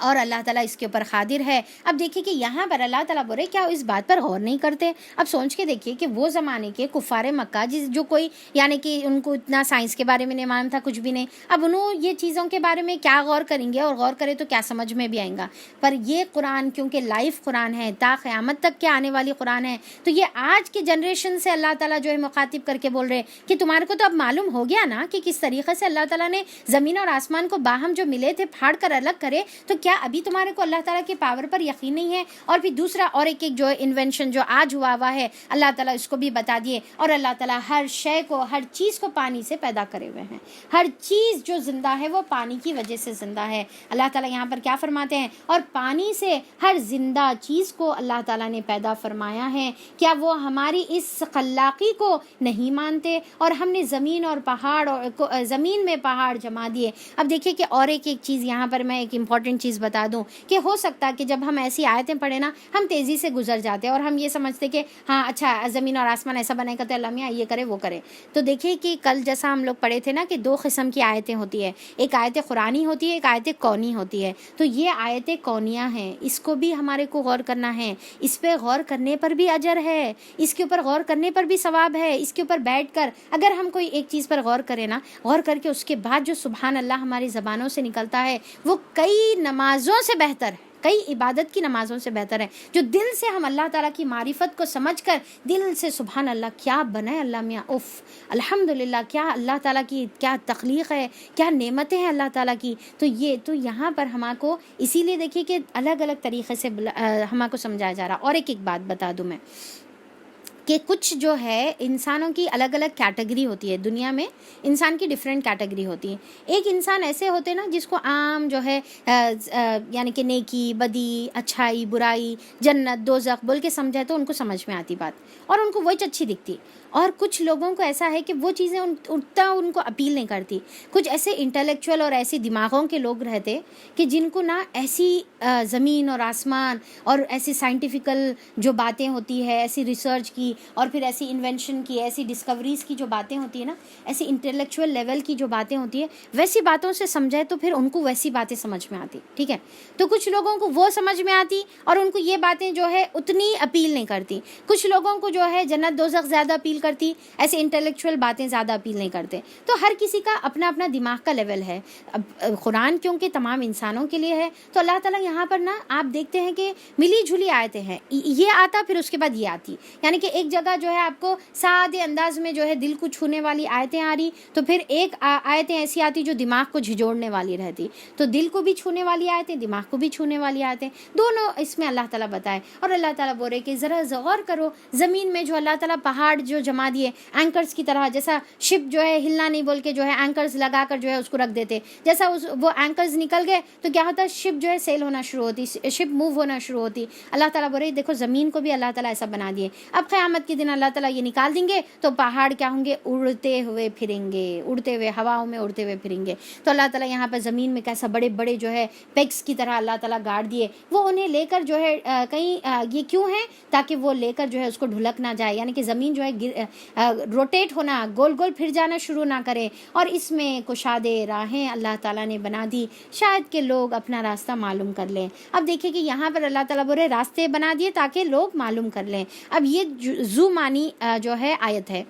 [SPEAKER 1] اور اللہ تعالیٰ اس کے اوپر قادر ہے. اب دیکھیے کہ یہاں پر اللہ تعالیٰ بولے کیا اس بات پر غور نہیں کرتے؟ اب سوچ کے دیکھیے کہ وہ زمانے کے کفار مکہ جو کوئی یعنی کہ ان کو اتنا سائنس کے بارے میں نہیں معلوم تھا، کچھ بھی نہیں، اب انہوں یہ چیزوں کے بارے میں کیا غور کریں گے؟ اور غور کرے تو کیا سمجھ میں بھی آئیں گا. پر یہ قرآن کیونکہ لائف قرآن ہے، تا قیامت تک کے آنے والی قرآن ہے، تو یہ آج کی جنریشن سے اللہ تعالیٰ جو ہے مخاطب کر کے بول رہے کہ تمہارے کو تو اب معلوم ہو گیا نا کہ کس طریقے سے اللہ تعالیٰ نے زمین اور آسمان کو باہم جو ملے تھے پھاڑ کر الگ کرے. تو کیا ابھی تمہارے کو اللہ تعالیٰ کے پاور پر یقین نہیں ہے؟ اور پھر دوسرا اور ایک جو انوینشن جو آج ہوا ہے اللہ تعالیٰ اس کو بھی بتا دیے، اور اللہ تعالیٰ ہر شے کو، ہر چیز کو پانی سے پیدا کرے ہوئے ہیں، ہر چیز جو زندہ ہے وہ پانی کی وجہ سے زندہ ہے۔ اللہ تعالیٰ یہاں پر کیا فرماتے ہیں؟ اور پانی سے ہر زندہ چیز کو اللہ تعالیٰ نے پیدا فرمایا ہے۔ کیا وہ ہماری اس خلاقی کو نہیں مانتے؟ اور ہم نے زمین اور پہاڑ اور زمین میں پہاڑ جما دیے۔ اب دیکھیے کہ اور ایک چیز یہاں پر میں ایک امپورٹنٹ چیز بتا دوں کہ ہو سکتا ہے کہ جب ہم ایسی آیتیں پڑھیں نا ہم تیزی سے گزر جاتے ہیں اور ہم یہ سمجھتے کہ ہاں اچھا زمین اور آسمان ایسا بنے گا تو اللہ میاں یہ کرے وہ کرے۔ تو دیکھیے کہ کل جیسا ہم لوگ پڑھے تھے نا کہ دو قسم کی آیتیں ہوتی ہے، ایک آیت قرآنی ہوتی ہے، ایک آیت کونی ہوتی ہے۔ تو یہ آیتیں کونیاں ہیں، اس کو بھی ہمارے کو غور کرنا ہے، اس پہ غور کرنے پر بھی اجر ہے، اس کے اوپر غور کرنے پر بھی ثواب ہے۔ اس کے اوپر بیٹھ کر اگر ہم کوئی ایک چیز پر غور کریں نا، غور کر کے اس کے بعد جو سبحان اللہ ہماری زبانوں سے نکلتا ہے وہ کئی نمازوں سے بہتر ہے، کئی عبادت کی نمازوں سے بہتر ہے، جو دل سے ہم اللہ تعالیٰ کی معرفت کو سمجھ کر دل سے سبحان اللہ کیا بنا ہے اللہ میاں، اف الحمدللہ، کیا اللہ تعالیٰ کی کیا تخلیق ہے، کیا نعمتیں ہیں اللہ تعالیٰ کی۔ تو یہاں پر ہمارے کو اسی لیے دیکھیے کہ الگ الگ طریقے سے ہمارے کو سمجھایا جا رہا۔ اور ایک بات بتا دوں میں کہ کچھ جو ہے انسانوں کی الگ الگ کیٹیگری ہوتی ہے، دنیا میں انسان کی ڈیفرنٹ کیٹیگری ہوتی ہے۔ ایک انسان ایسے ہوتے ہیں نا جس کو عام جو ہے یعنی کہ نیکی، بدی، اچھائی، برائی، جنت، دوزخ بول کے سمجھے تو ان کو سمجھ میں آتی بات اور ان کو وہی اچھی دکھتی۔ اور کچھ لوگوں کو ایسا ہے کہ وہ چیزیں اتنا ان کو اپیل نہیں کرتی۔ کچھ ایسے انٹلیکچوئل اور ایسی دماغوں کے لوگ رہتے کہ جن کو نا ایسی زمین اور آسمان اور ایسی سائنٹیفیکل جو باتیں ہوتی ہے، ایسی ریسرچ کی اور پھر ایسی انوینشن کی، ایسی ڈسکوریز کی جو باتیں ہوتی ہیں نا، ایسی انٹلیکچوئل لیول کی جو باتیں ہوتی ہیں، ویسی باتوں سے سمجھائے تو پھر ان کو ویسی باتیں سمجھ میں آتی، ٹھیک ہے۔ تو کچھ لوگوں کو وہ سمجھ میں آتی اور ان کو یہ باتیں جو ہے اتنی اپیل نہیں کرتی۔ کچھ لوگوں کو جو ہے جنت دوزخ زیادہ اپیل کرتی، ایسے انٹلیکچوئل باتیں زیادہ اپیل نہیں کرتے۔ تو ہر کسی کا اپنا اپنا دماغ کا لیول ہے۔ اب قرآن کیونکہ تمام انسانوں کے لیے ہے تو اللہ تعالیٰ یہاں پر نا آپ دیکھتے ہیں کہ ملی جھلی آیتیں ہیں، یہ آتا پھر اس کے بعد یہ آتی، یعنی کہ ایک جگہ جو ہے آپ کو سادے انداز میں جو ہے دل کو چھونے والی آیتیں آ رہی، تو پھر ایک آیتیں ایسی آتی جو دماغ کو جھجوڑنے والی رہتی۔ تو دل کو بھی چھونے والی آیتیں، دماغ کو بھی چھونے والی آیتیں، دونوں اس میں اللہ تعالیٰ بتائے۔ اور اللہ تعالیٰ بول رہے کہ ذرا غور کرو، زمین میں جو اللہ تعالیٰ پہاڑ جو جما دیے اینکرز کی طرح، جیسا شپ جو ہے ہلنا نہیں بول کے جو ہے اینکرز لگا کر جو ہے اس کو رکھ دیتے، جیسا وہ اینکرز نکل گئے تو کیا ہوتا، شپ جو ہے سیل ہونا شروع ہوتی، شپ موو ہونا شروع ہوتی۔ اللہ تعالیٰ بول رہے دیکھو زمین کو بھی اللہ تعالیٰ ایسا بنا دیے۔ اب قیامت کے دن اللہ تعالیٰ یہ نکال دیں گے تو پہاڑ کیا ہوں گے، اڑتے ہوئے پھریں گے، اڑتے ہوئے ہواؤں میں اڑتے ہوئے پھریں گے۔ تو اللہ تعالیٰ یہاں پر زمین میں کیسا بڑے بڑے جو ہے پیگس کی طرح اللہ تعالیٰ گاڑ دیے، وہ انہیں لے کر جو ہے کہیں یہ کیوں ہے تاکہ وہ لے کر جو ہے اس کو ڈھلک نہ جائے، یعنی کہ زمین جو ہے روٹیٹ ہونا، گول گول پھر جانا شروع نہ کرے۔ اور اس میں کشادے راہیں اللہ تعالیٰ نے بنا دی، شاید کہ لوگ اپنا راستہ معلوم کر لیں۔ اب دیکھیں کہ یہاں پر اللہ تعالیٰ بولے راستے بنا دیے تاکہ لوگ معلوم کر لیں۔ اب یہ ذو معنی جو ہے آیت ہے،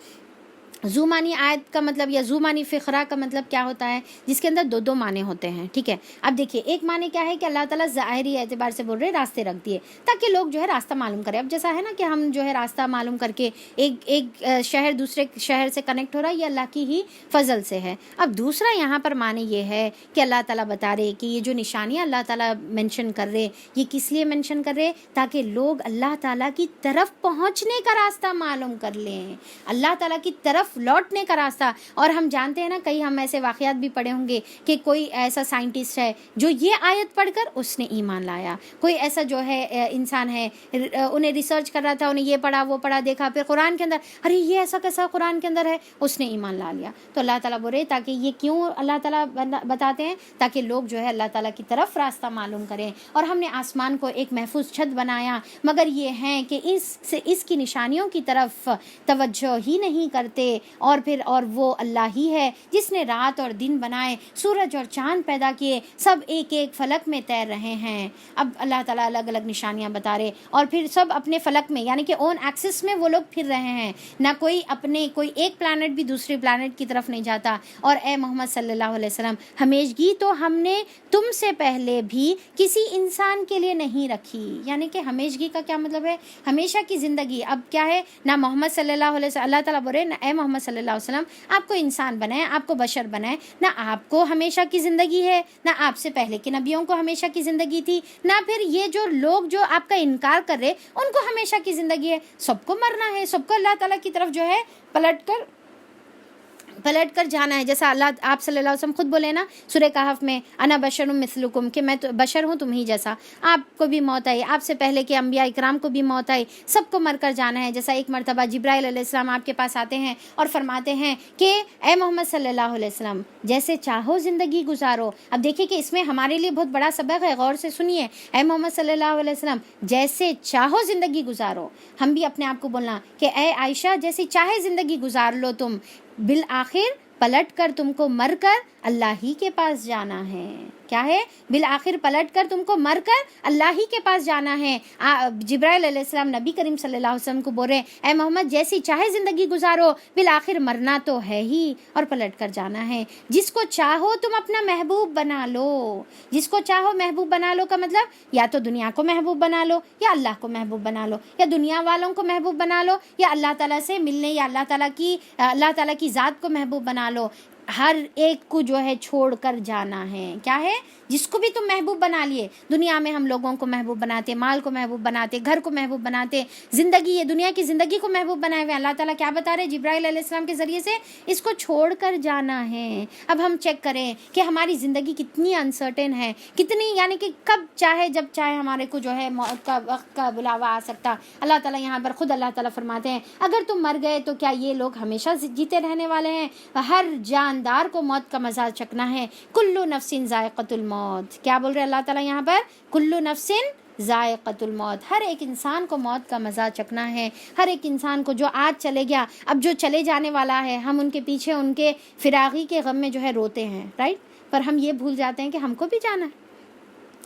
[SPEAKER 1] ذو معنی آیت کا مطلب یا ذو معنی فقرہ کا مطلب کیا ہوتا ہے، جس کے اندر دو دو معنی ہوتے ہیں، ٹھیک ہے۔ اب دیکھیے ایک معنی کیا ہے کہ اللہ تعالیٰ ظاہری اعتبار سے بول رہے راستے رکھ دیے تاکہ لوگ جو ہے راستہ معلوم کریں۔ اب جیسا ہے نا کہ ہم جو ہے راستہ معلوم کر کے ایک شہر دوسرے شہر سے کنیکٹ ہو رہا ہے، یہ اللہ کی ہی فضل سے ہے۔ اب دوسرا یہاں پر معنی یہ ہے کہ اللہ تعالیٰ بتا رہے کہ یہ جو نشانیاں اللہ تعالیٰ مینشن کر رہے، یہ کس لیے مینشن کر رہے، تاکہ لوگ اللہ تعالیٰ کی طرف پہنچنے کا راستہ معلوم کر لیں، اللہ تعالیٰ کی طرف لوٹنے کا راستہ۔ اور ہم جانتے ہیں نا، کئی ہم ایسے واقعات بھی پڑھے ہوں گے کہ کوئی ایسا سائنٹسٹ ہے جو یہ آیت پڑھ کر اس نے ایمان لایا، کوئی ایسا جو ہے انسان ہے انہیں ریسرچ کر رہا تھا، انہیں یہ پڑھا وہ پڑھا دیکھا، پھر قرآن کے اندر ارے یہ ایسا کیسا قرآن کے اندر ہے، اس نے ایمان لا لیا۔ تو اللہ تعالیٰ بول رہے تاکہ یہ کیوں اللہ تعالیٰ بتاتے ہیں، تاکہ لوگ جو ہے اللہ تعالیٰ کی طرف راستہ معلوم کریں۔ اور ہم نے آسمان کو ایک محفوظ چھت بنایا، مگر یہ ہے کہ اس کی نشانیوں کی طرف توجہ ہی نہیں کرتے۔ اور وہ اللہ ہی ہے جس نے رات اور دن بنائے، سورج اور چاند پیدا کیے، سب ایک ایک فلک میں تیر رہے ہیں۔ اب اللہ تعالیٰ الگ الگ نشانیاں بتا رہے، اور پھر سب اپنے فلک میں یعنی کہ اون ایکسس میں وہ لوگ پھر رہے ہیں، نہ کوئی ایک پلانٹ بھی دوسری پلانٹ کی طرف نہیں جاتا۔ اور اے محمد صلی اللہ علیہ وسلم، ہمیشگی تو ہم نے تم سے پہلے بھی کسی انسان کے لیے نہیں رکھی، یعنی کہ ہمیشگی کا کیا مطلب ہے، ہمیشہ کی زندگی۔ اب کیا ہے، نہ محمد صلی اللہ علیہ وسلم، اللہ تعالیٰ بولے اے محمد محمد صلی اللہ علیہ وسلم آپ کو انسان بنائے، آپ کو بشر بنائے، نہ آپ کو ہمیشہ کی زندگی ہے، نہ آپ سے پہلے کے نبیوں کو ہمیشہ کی زندگی تھی، نہ پھر یہ جو لوگ جو آپ کا انکار کر رہے ان کو ہمیشہ کی زندگی ہے. سب کو مرنا ہے، سب کو اللہ تعالیٰ کی طرف جو ہے پلٹ کر جانا ہے. جیسا اللہ آپ صلی اللہ علیہ وسلم خود بولے نا سورہ کہف میں، انا بشر مثلکم، کہ میں تو بشر ہوں تم ہی جیسا. آپ کو بھی موت آئی، آپ سے پہلے کے انبیاء اکرام کو بھی موت آئی، سب کو مر کر جانا ہے. جیسا ایک مرتبہ جبرائیل علیہ السلام آپ کے پاس آتے ہیں اور فرماتے ہیں کہ اے محمد صلی اللہ علیہ وسلم جیسے چاہو زندگی گزارو. اب دیکھیے کہ اس میں ہمارے لیے بہت بڑا سبق ہے، غور سے سنیے. اے محمد صلی اللہ علیہ وسلم جیسے چاہو زندگی گزارو. ہم بھی اپنے آپ کو بولنا کہ اے عائشہ جیسی چاہے زندگی گزار لو تم، بالآخر پلٹ کر تم کو مر کر اللہ ہی کے پاس جانا ہے. کیا ہے؟ بالآخر پلٹ کر تم کو مر کر اللہ ہی کے پاس جانا ہے. جبرائیل علیہ السلام نبی کریم صلی اللہ علیہ وسلم کو بول رہے ہیں اے محمد جیسی چاہے زندگی گزارو، بالآخر مرنا تو ہے ہی اور پلٹ کر جانا ہے. جس کو چاہو تم اپنا محبوب بنا لو. جس کو چاہو محبوب بنا لو کا مطلب یا تو دنیا کو محبوب بنا لو، یا اللہ کو محبوب بنا لو، یا دنیا والوں کو محبوب بنا لو، یا اللہ تعالیٰ سے ملنے یا اللہ تعالیٰ کی ذات کو محبوب بنا لو. ہر ایک کو جو ہے چھوڑ کر جانا ہے. کیا ہے؟ جس کو بھی تم محبوب بنا لیے. دنیا میں ہم لوگوں کو محبوب بناتے، مال کو محبوب بناتے، گھر کو محبوب بناتے، زندگی یہ دنیا کی زندگی کو محبوب بنائے ہوئے. اللہ تعالیٰ کیا بتا رہے جبرائیل علیہ السلام کے ذریعے سے؟ اس کو چھوڑ کر جانا ہے. اب ہم چیک کریں کہ ہماری زندگی کتنی انسرٹن ہے، کتنی یعنی کہ کب چاہے جب چاہے ہمارے کو جو ہے موت کا وقت کا بلاوا آ سکتا. اللہ تعالیٰ یہاں پر خود اللہ تعالیٰ فرماتے ہیں اگر تم مر گئے تو کیا یہ لوگ ہمیشہ جیتے رہنے والے ہیں؟ ہر جاندار کو موت کا مزہ چکھنا ہے. کلو نفس ذائقۃ الموت. کیا بول رہے اللہ تعالیٰ یہاں پر؟ کلو نفس ذائقۃ الموت. ہر ایک انسان کو موت کا مزہ چکھنا ہے. ہر ایک انسان کو جو آج چلے گیا، اب جو چلے جانے والا ہے، ہم ان کے پیچھے ان کے فراغی کے غم میں جو ہے روتے ہیں، رائٹ. پر ہم یہ بھول جاتے ہیں کہ ہم کو بھی جانا ہے.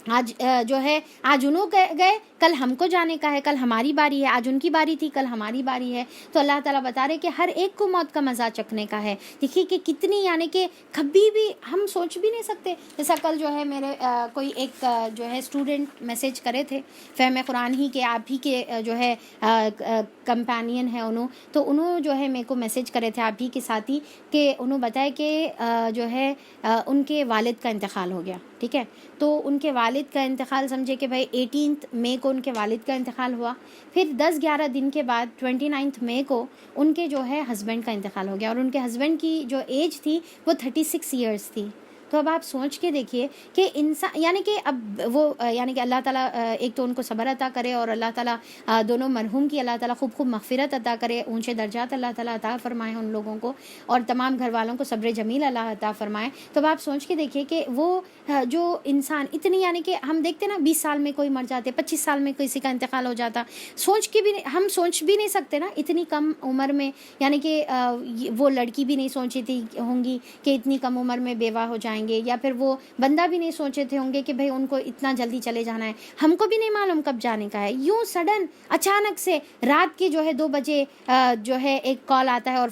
[SPEAKER 1] آج جو ہے آج انہوں گئے، کل ہم کو جانے کا ہے، کل ہماری باری ہے. آج ان کی باری تھی، کل ہماری باری ہے. تو اللہ تعالیٰ بتا رہے کہ ہر ایک کو موت کا مزہ چکھنے کا ہے. دیکھیے کہ کتنی یعنی کہ کبھی بھی ہم سوچ بھی نہیں سکتے. جیسا کل جو ہے میرے کوئی ایک جو ہے اسٹوڈنٹ میسیج کرے تھے فہم قرآن ہی کے، آپ ہی کے جو ہے کمپینین ہے انہوں، تو انہوں جو ہے میرے کو میسیج کرے تھے آپ ہی کے ساتھی کہ انہوں بتائے کہ جو ہے ان کے والد کا انتقال ہو گیا. ٹھیک ہے، تو ان کے والد کا انتقال سمجھے کہ بھائی 18 مئی کو ان کے والد کا انتقال ہوا. پھر 10-11 دن کے بعد 29 مئی کو ان کے جو ہے ہسبینڈ کا انتقال ہو گیا، اور ان کے ہسبینڈ کی جو ایج تھی وہ 36 ایئرس تھی. تو اب آپ سوچ کے دیکھیے کہ انسان یعنی کہ اب وہ یعنی کہ اللہ تعالیٰ ایک تو ان کو صبر عطا کرے، اور اللہ تعالیٰ دونوں مرحوم کی اللہ تعالیٰ خوب مغفرت عطا کرے، اونچے درجات اللہ تعالیٰ عطا فرمائے ان لوگوں کو، اور تمام گھر والوں کو صبر جمیل اللہ عطا فرمائے. تو اب آپ سوچ کے دیکھیے کہ وہ جو انسان اتنی یعنی کہ ہم دیکھتے نا 20 سال میں کوئی مر جاتے، 25 سال میں کسی کا انتقال ہو جاتا. ہم سوچ بھی نہیں سکتے نا اتنی کم عمر میں. یعنی کہ وہ لڑکی بھی نہیں سوچی تھی ہوں گی کہ اتنی کم عمر میں بیوہ ہو جائیں گے، یا پھر وہ بندہ بھی نہیں سوچے تھے ہوں گے کہ بھئی ان کو اتنا جلدی چلے جانا ہے. ہم کو بھی نہیں معلوم کب جانے کا ہے. یوں سڈن اچانک سے رات کے جو ہے 2 بجے جو ہے ایک کال آتا ہے اور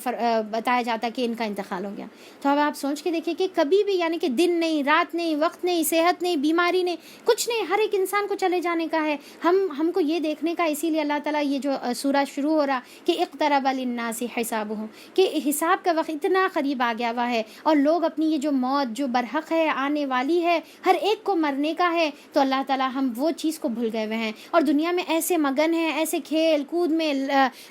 [SPEAKER 1] بتایا جاتا ہے کہ ان کا انتقال ہو گیا. تو اب آپ سوچ کے دیکھیں کہ کبھی بھی یعنی کہ دن نہیں، رات نہیں، وقت نہیں، صحت نہیں، بیماری نہیں، کچھ نہیں، ہر ایک انسان کو چلے جانے کا ہے. ہم کو یہ دیکھنے کا، اسی لیے اللہ تعالیٰ یہ جو سورہ شروع ہو رہا کہ اقترب للناس حسابهم، کہ حساب کا وقت اتنا قریب آ گیا ہوا ہے، اور لوگ اپنی یہ جو موت جو برحق ہے، آنے والی ہے، ہر ایک کو مرنے کا ہے. تو اللہ تعالیٰ ہم وہ چیز کو بھول گئے ہوئے ہیں، اور دنیا میں ایسے مگن ہیں، ایسے کھیل کود میں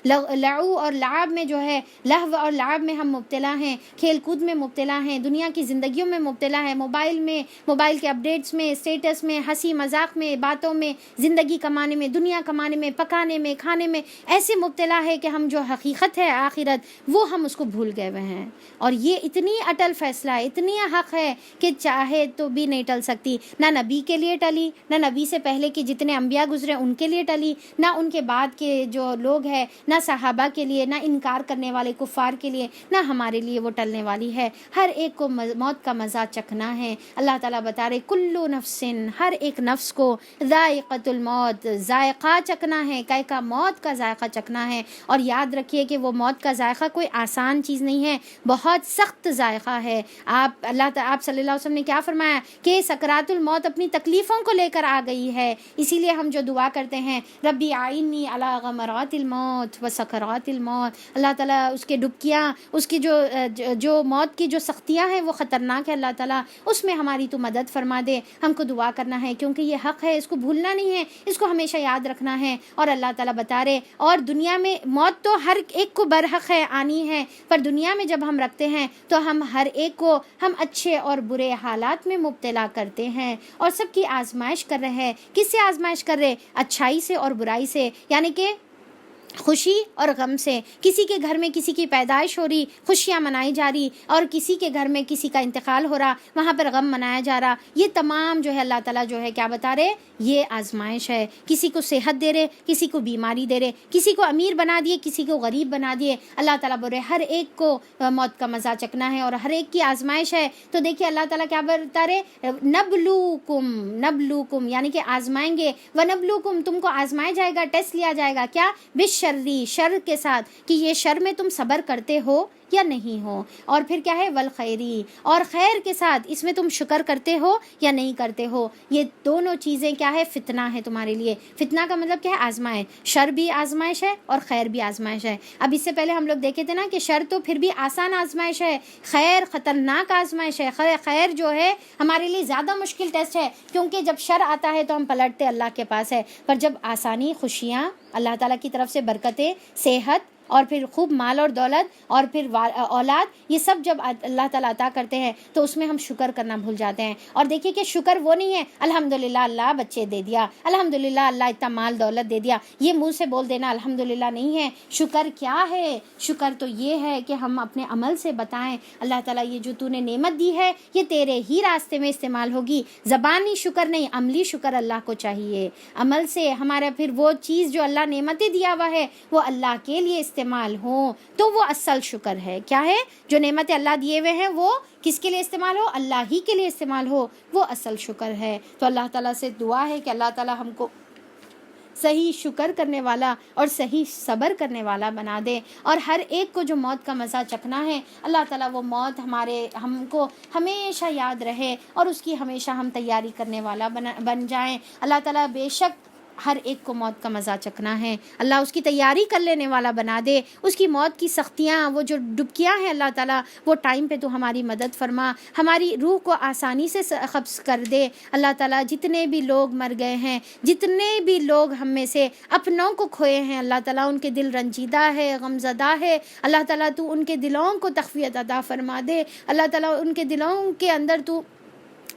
[SPEAKER 1] لعو اور لعب میں جو ہے لہو اور لعب میں ہم مبتلا ہیں، کھیل کود میں مبتلا ہیں، دنیا کی زندگیوں میں مبتلا ہے، موبائل کے اپڈیٹس میں، اسٹیٹس میں، ہنسی مذاق میں، باتوں میں، زندگی کمانے میں، دنیا کمانے میں، پکانے میں، کھانے میں ایسے مبتلا ہے کہ ہم جو حقیقت ہے آخرت وہ ہم اس کو بھول گئے ہوئے ہیں. اور یہ اتنی اٹل فیصلہ ہے، اتنی حق ہے کہ چاہے تو بھی نہیں ٹل سکتی. نہ نبی کے لیے ٹلی، نہ نبی سے پہلے کے جتنے انبیاء گزرے ان کے لیے ٹلی، نہ ان کے بعد کے جو لوگ ہیں، نہ صحابہ کے لیے، نہ انکار کرنے والے کفار کے لیے، نہ ہمارے لیے وہ ٹلنے والی ہے. ہر ایک کو موت کا مزہ چکھنا ہے. اللہ تعالیٰ بتا رہے کلو نفس، ہر ایک نفس کو ذائقۃ الموت، ذائقہ چکھنا ہے. کا موت کا ذائقہ چکھنا ہے. اور یاد رکھیے کہ وہ موت کا ذائقہ کوئی آسان چیز نہیں ہے، بہت سخت ذائقہ ہے. آپ صلی اللہ علیہ وسلم نے کیا فرمایا کہ سکرات الموت اپنی تکلیفوں کو لے کر آ گئی ہے. اسی لیے ہم جو دعا کرتے ہیں ربی اعنی علی غمرات الموت و سکرات الموت، اللہ تعالیٰ اس کے ڈبکیاں، اس کی جو موت کی جو سختیاں ہیں وہ خطرناک ہے، اللہ تعالیٰ اس میں ہماری تو مدد فرما دے. ہم کو دعا کرنا ہے کیونکہ یہ حق ہے، اس کو بھولنا نہیں ہے، اس کو ہمیشہ یاد رکھنا ہے. اور اللہ تعالیٰ بتا رہے اور دنیا میں موت تو ہر ایک کو برحق ہے، آنی ہے، پر دنیا میں جب ہم رکھتے ہیں تو ہم ہر ایک کو ہم اچھے اور برے حالات میں مبتلا کرتے ہیں اور سب کی آزمائش کر رہے ہیں. کس سے آزمائش کر رہے؟ اچھائی سے اور برائی سے، یعنی کہ خوشی اور غم سے. کسی کے گھر میں کسی کی پیدائش ہو رہی، خوشیاں منائی جا رہی، اور کسی کے گھر میں کسی کا انتقال ہو رہا، وہاں پر غم منایا جا رہا. یہ تمام جو ہے اللہ تعالیٰ جو ہے کیا بتا رہے، یہ آزمائش ہے. کسی کو صحت دے رہے، کسی کو بیماری دے رہے، کسی کو امیر بنا دیے، کسی کو غریب بنا دیے. اللہ تعالیٰ بول رہے ہر ایک کو موت کا مزہ چکنا ہے اور ہر ایک کی آزمائش ہے. تو دیکھیے اللہ تعالیٰ کیا بتا رہے، نبلوکم یعنی کہ آزمائیں گے، ونبلوکم تم کو آزمایا جائے گا، ٹیسٹ لیا جائے گا. کیا؟ بالشری، شر کے ساتھ، کہ یہ شر میں تم صبر کرتے ہو یا نہیں ہو. اور پھر کیا ہے، والخیری، اور خیر کے ساتھ، اس میں تم شکر کرتے ہو یا نہیں کرتے ہو. یہ دونوں چیزیں کیا ہے، فتنہ ہے تمہارے لیے. فتنہ کا مطلب کیا ہے، آزمائش. شر بھی آزمائش ہے اور خیر بھی آزمائش ہے. اب اس سے پہلے ہم لوگ دیکھے تھے نا کہ شر تو پھر بھی آسان آزمائش ہے، خیر خطرناک آزمائش ہے. خیر جو ہے ہمارے لیے زیادہ مشکل ٹیسٹ ہے، کیونکہ جب شر آتا ہے تو ہم پلٹتے اللہ کے پاس ہے، پر جب آسانی، خوشیاں، اللہ تعالیٰ کی طرف سے برکتیں، صحت، اور پھر خوب مال اور دولت، اور پھر اولاد، یہ سب جب اللہ تعالیٰ عطا کرتے ہیں تو اس میں ہم شکر کرنا بھول جاتے ہیں. اور دیکھیے کہ شکر وہ نہیں ہے الحمدللہ اللہ بچے دے دیا، الحمدللہ اللہ اتنا مال دولت دے دیا، یہ منہ سے بول دینا الحمدللہ نہیں ہے. شکر کیا ہے؟ شکر تو یہ ہے کہ ہم اپنے عمل سے بتائیں اللہ تعالیٰ یہ جو تو نے نعمت دی ہے یہ تیرے ہی راستے میں استعمال ہوگی. زبانی شکر نہیں، عملی شکر اللہ کو چاہیے. عمل سے ہمارا پھر وہ چیز جو اللہ نعمتیں دیا ہوا ہے وہ اللہ کے لیے استعمال ہو تو وہ اصل شکر ہے. کیا ہے؟ جو نعمتیں اللہ دیے ہوئے ہیں وہ کس کے لیے استعمال ہو؟ اللہ ہی کے لیے استعمال ہو، وہ اصل شکر ہے. تو اللہ تعالیٰ سے دعا ہے کہ اللہ تعالیٰ ہم کو صحیح شکر کرنے والا اور صحیح صبر کرنے والا بنا دے. اور ہر ایک کو جو موت کا مزہ چکھنا ہے اللہ تعالیٰ وہ موت ہم کو ہمیشہ یاد رہے اور اس کی ہمیشہ ہم تیاری کرنے والا بن جائیں. اللہ تعالیٰ بے شک ہر ایک کو موت کا مزہ چکھنا ہے، اللہ اس کی تیاری کر لینے والا بنا دے. اس کی موت کی سختیاں، وہ جو ڈبکیاں ہیں اللہ تعالیٰ وہ ٹائم پہ تو ہماری مدد فرما، ہماری روح کو آسانی سے قبض کر دے. اللہ تعالیٰ جتنے بھی لوگ مر گئے ہیں، جتنے بھی لوگ ہم میں سے اپنوں کو کھوئے ہیں، اللہ تعالیٰ ان کے دل رنجیدہ ہے، غمزدہ ہے، اللہ تعالیٰ تو ان کے دلوں کو تقویت عطا فرما دے. اللہ تعالیٰ ان کے دلوں کے اندر تو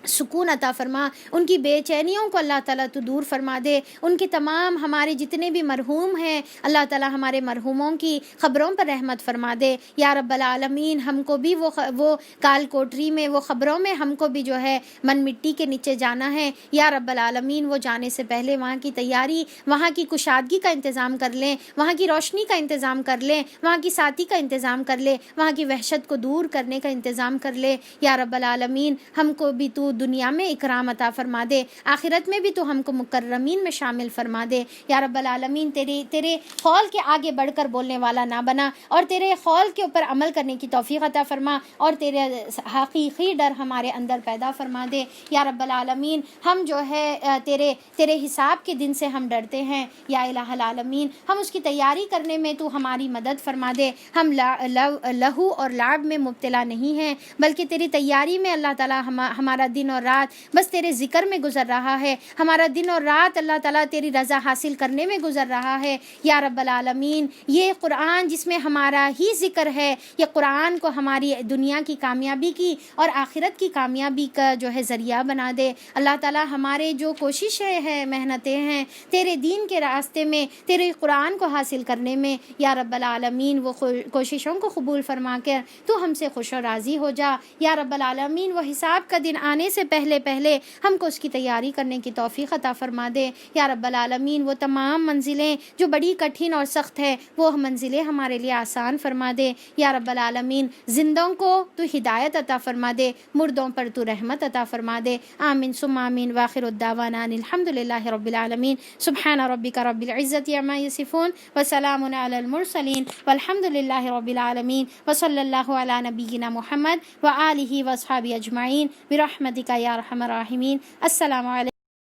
[SPEAKER 1] سکون عطا فرما، ان کی بے چینیوں کو اللہ تعالیٰ تو دور فرما دے. ان کے تمام ہمارے جتنے بھی مرحوم ہیں اللہ تعالیٰ ہمارے مرحوموں کی خبروں پر رحمت فرما دے. یا رب العالمین ہم کو بھی وہ کال کوٹری میں، وہ خبروں میں ہم کو بھی جو ہے من مٹی کے نیچے جانا ہے. یا رب العالمین وہ جانے سے پہلے وہاں کی تیاری، وہاں کی کشادگی کا انتظام کر لیں، وہاں کی روشنی کا انتظام کر لیں، وہاں کی ساتھی کا انتظام کر لے، وہاں کی وحشت کو دور کرنے کا انتظام کر لے. یا رب العالمین ہم کو بھی تو دنیا میں اکرام عطا فرما دے، آخرت میں بھی تو ہم کو مکرمین میں شامل فرما دے. یا رب العالمین تیرے قول کے آگے بڑھ کر بولنے والا نہ بنا اور تیرے قول کے اوپر عمل کرنے کی توفیق عطا فرما اور تیرے حقیقی ڈر ہمارے اندر پیدا فرما دے. یا رب العالمین ہم جو ہے تیرے حساب کے دن سے ہم ڈرتے ہیں. یا الہ العالمین ہم اس کی تیاری کرنے میں تو ہماری مدد فرما دے. ہم لہو اور لعب میں مبتلا نہیں ہیں بلکہ تیری تیاری میں اللہ تعالیٰ ہمارا دن اور رات بس تیرے ذکر میں گزر رہا ہے. ہمارا دن اور رات اللہ تعالیٰ تیری رضا حاصل کرنے میں گزر رہا ہے. یا رب العالمین یہ قرآن جس میں ہمارا ہی ذکر ہے، یہ قرآن کو ہماری دنیا کی کامیابی کی اور آخرت کی کامیابی کا جو ہے ذریعہ بنا دے. اللہ تعالیٰ ہمارے جو کوششیں ہیں، محنتیں ہیں تیرے دین کے راستے میں، تیرے قرآن کو حاصل کرنے میں، یا رب العالمین وہ کوششوں کو قبول فرما کر تو ہم سے خوش و راضی ہو جا. یا رب العالمین وہ حساب کا دن آنے سے پہلے ہم کو اس کی تیاری کرنے کی توفیق عطا فرما دے یا رب العالمین۔ وہ تمام منزلیں جو بڑی کٹھن اور سخت ہے وہ منزلیں ہمارے لیے آسان فرما دے یا رب العالمین۔ زندوں کو تو ہدایت عطا فرما دے، مردوں پر تو رحمت عطا فرما دے، آمین ثم آمین۔ واخر الدعوانا الحمد للہ رب العالمین۔ سبحان ربک رب العزت عما یصفون وسلام علی المرسلین والحمد للہ رب العالمین وصلی اللہ علی نبینا محمد وآلہ واصحابہ اجمعین برحمتک یا ارحم الراحمین۔ السلام علیکم۔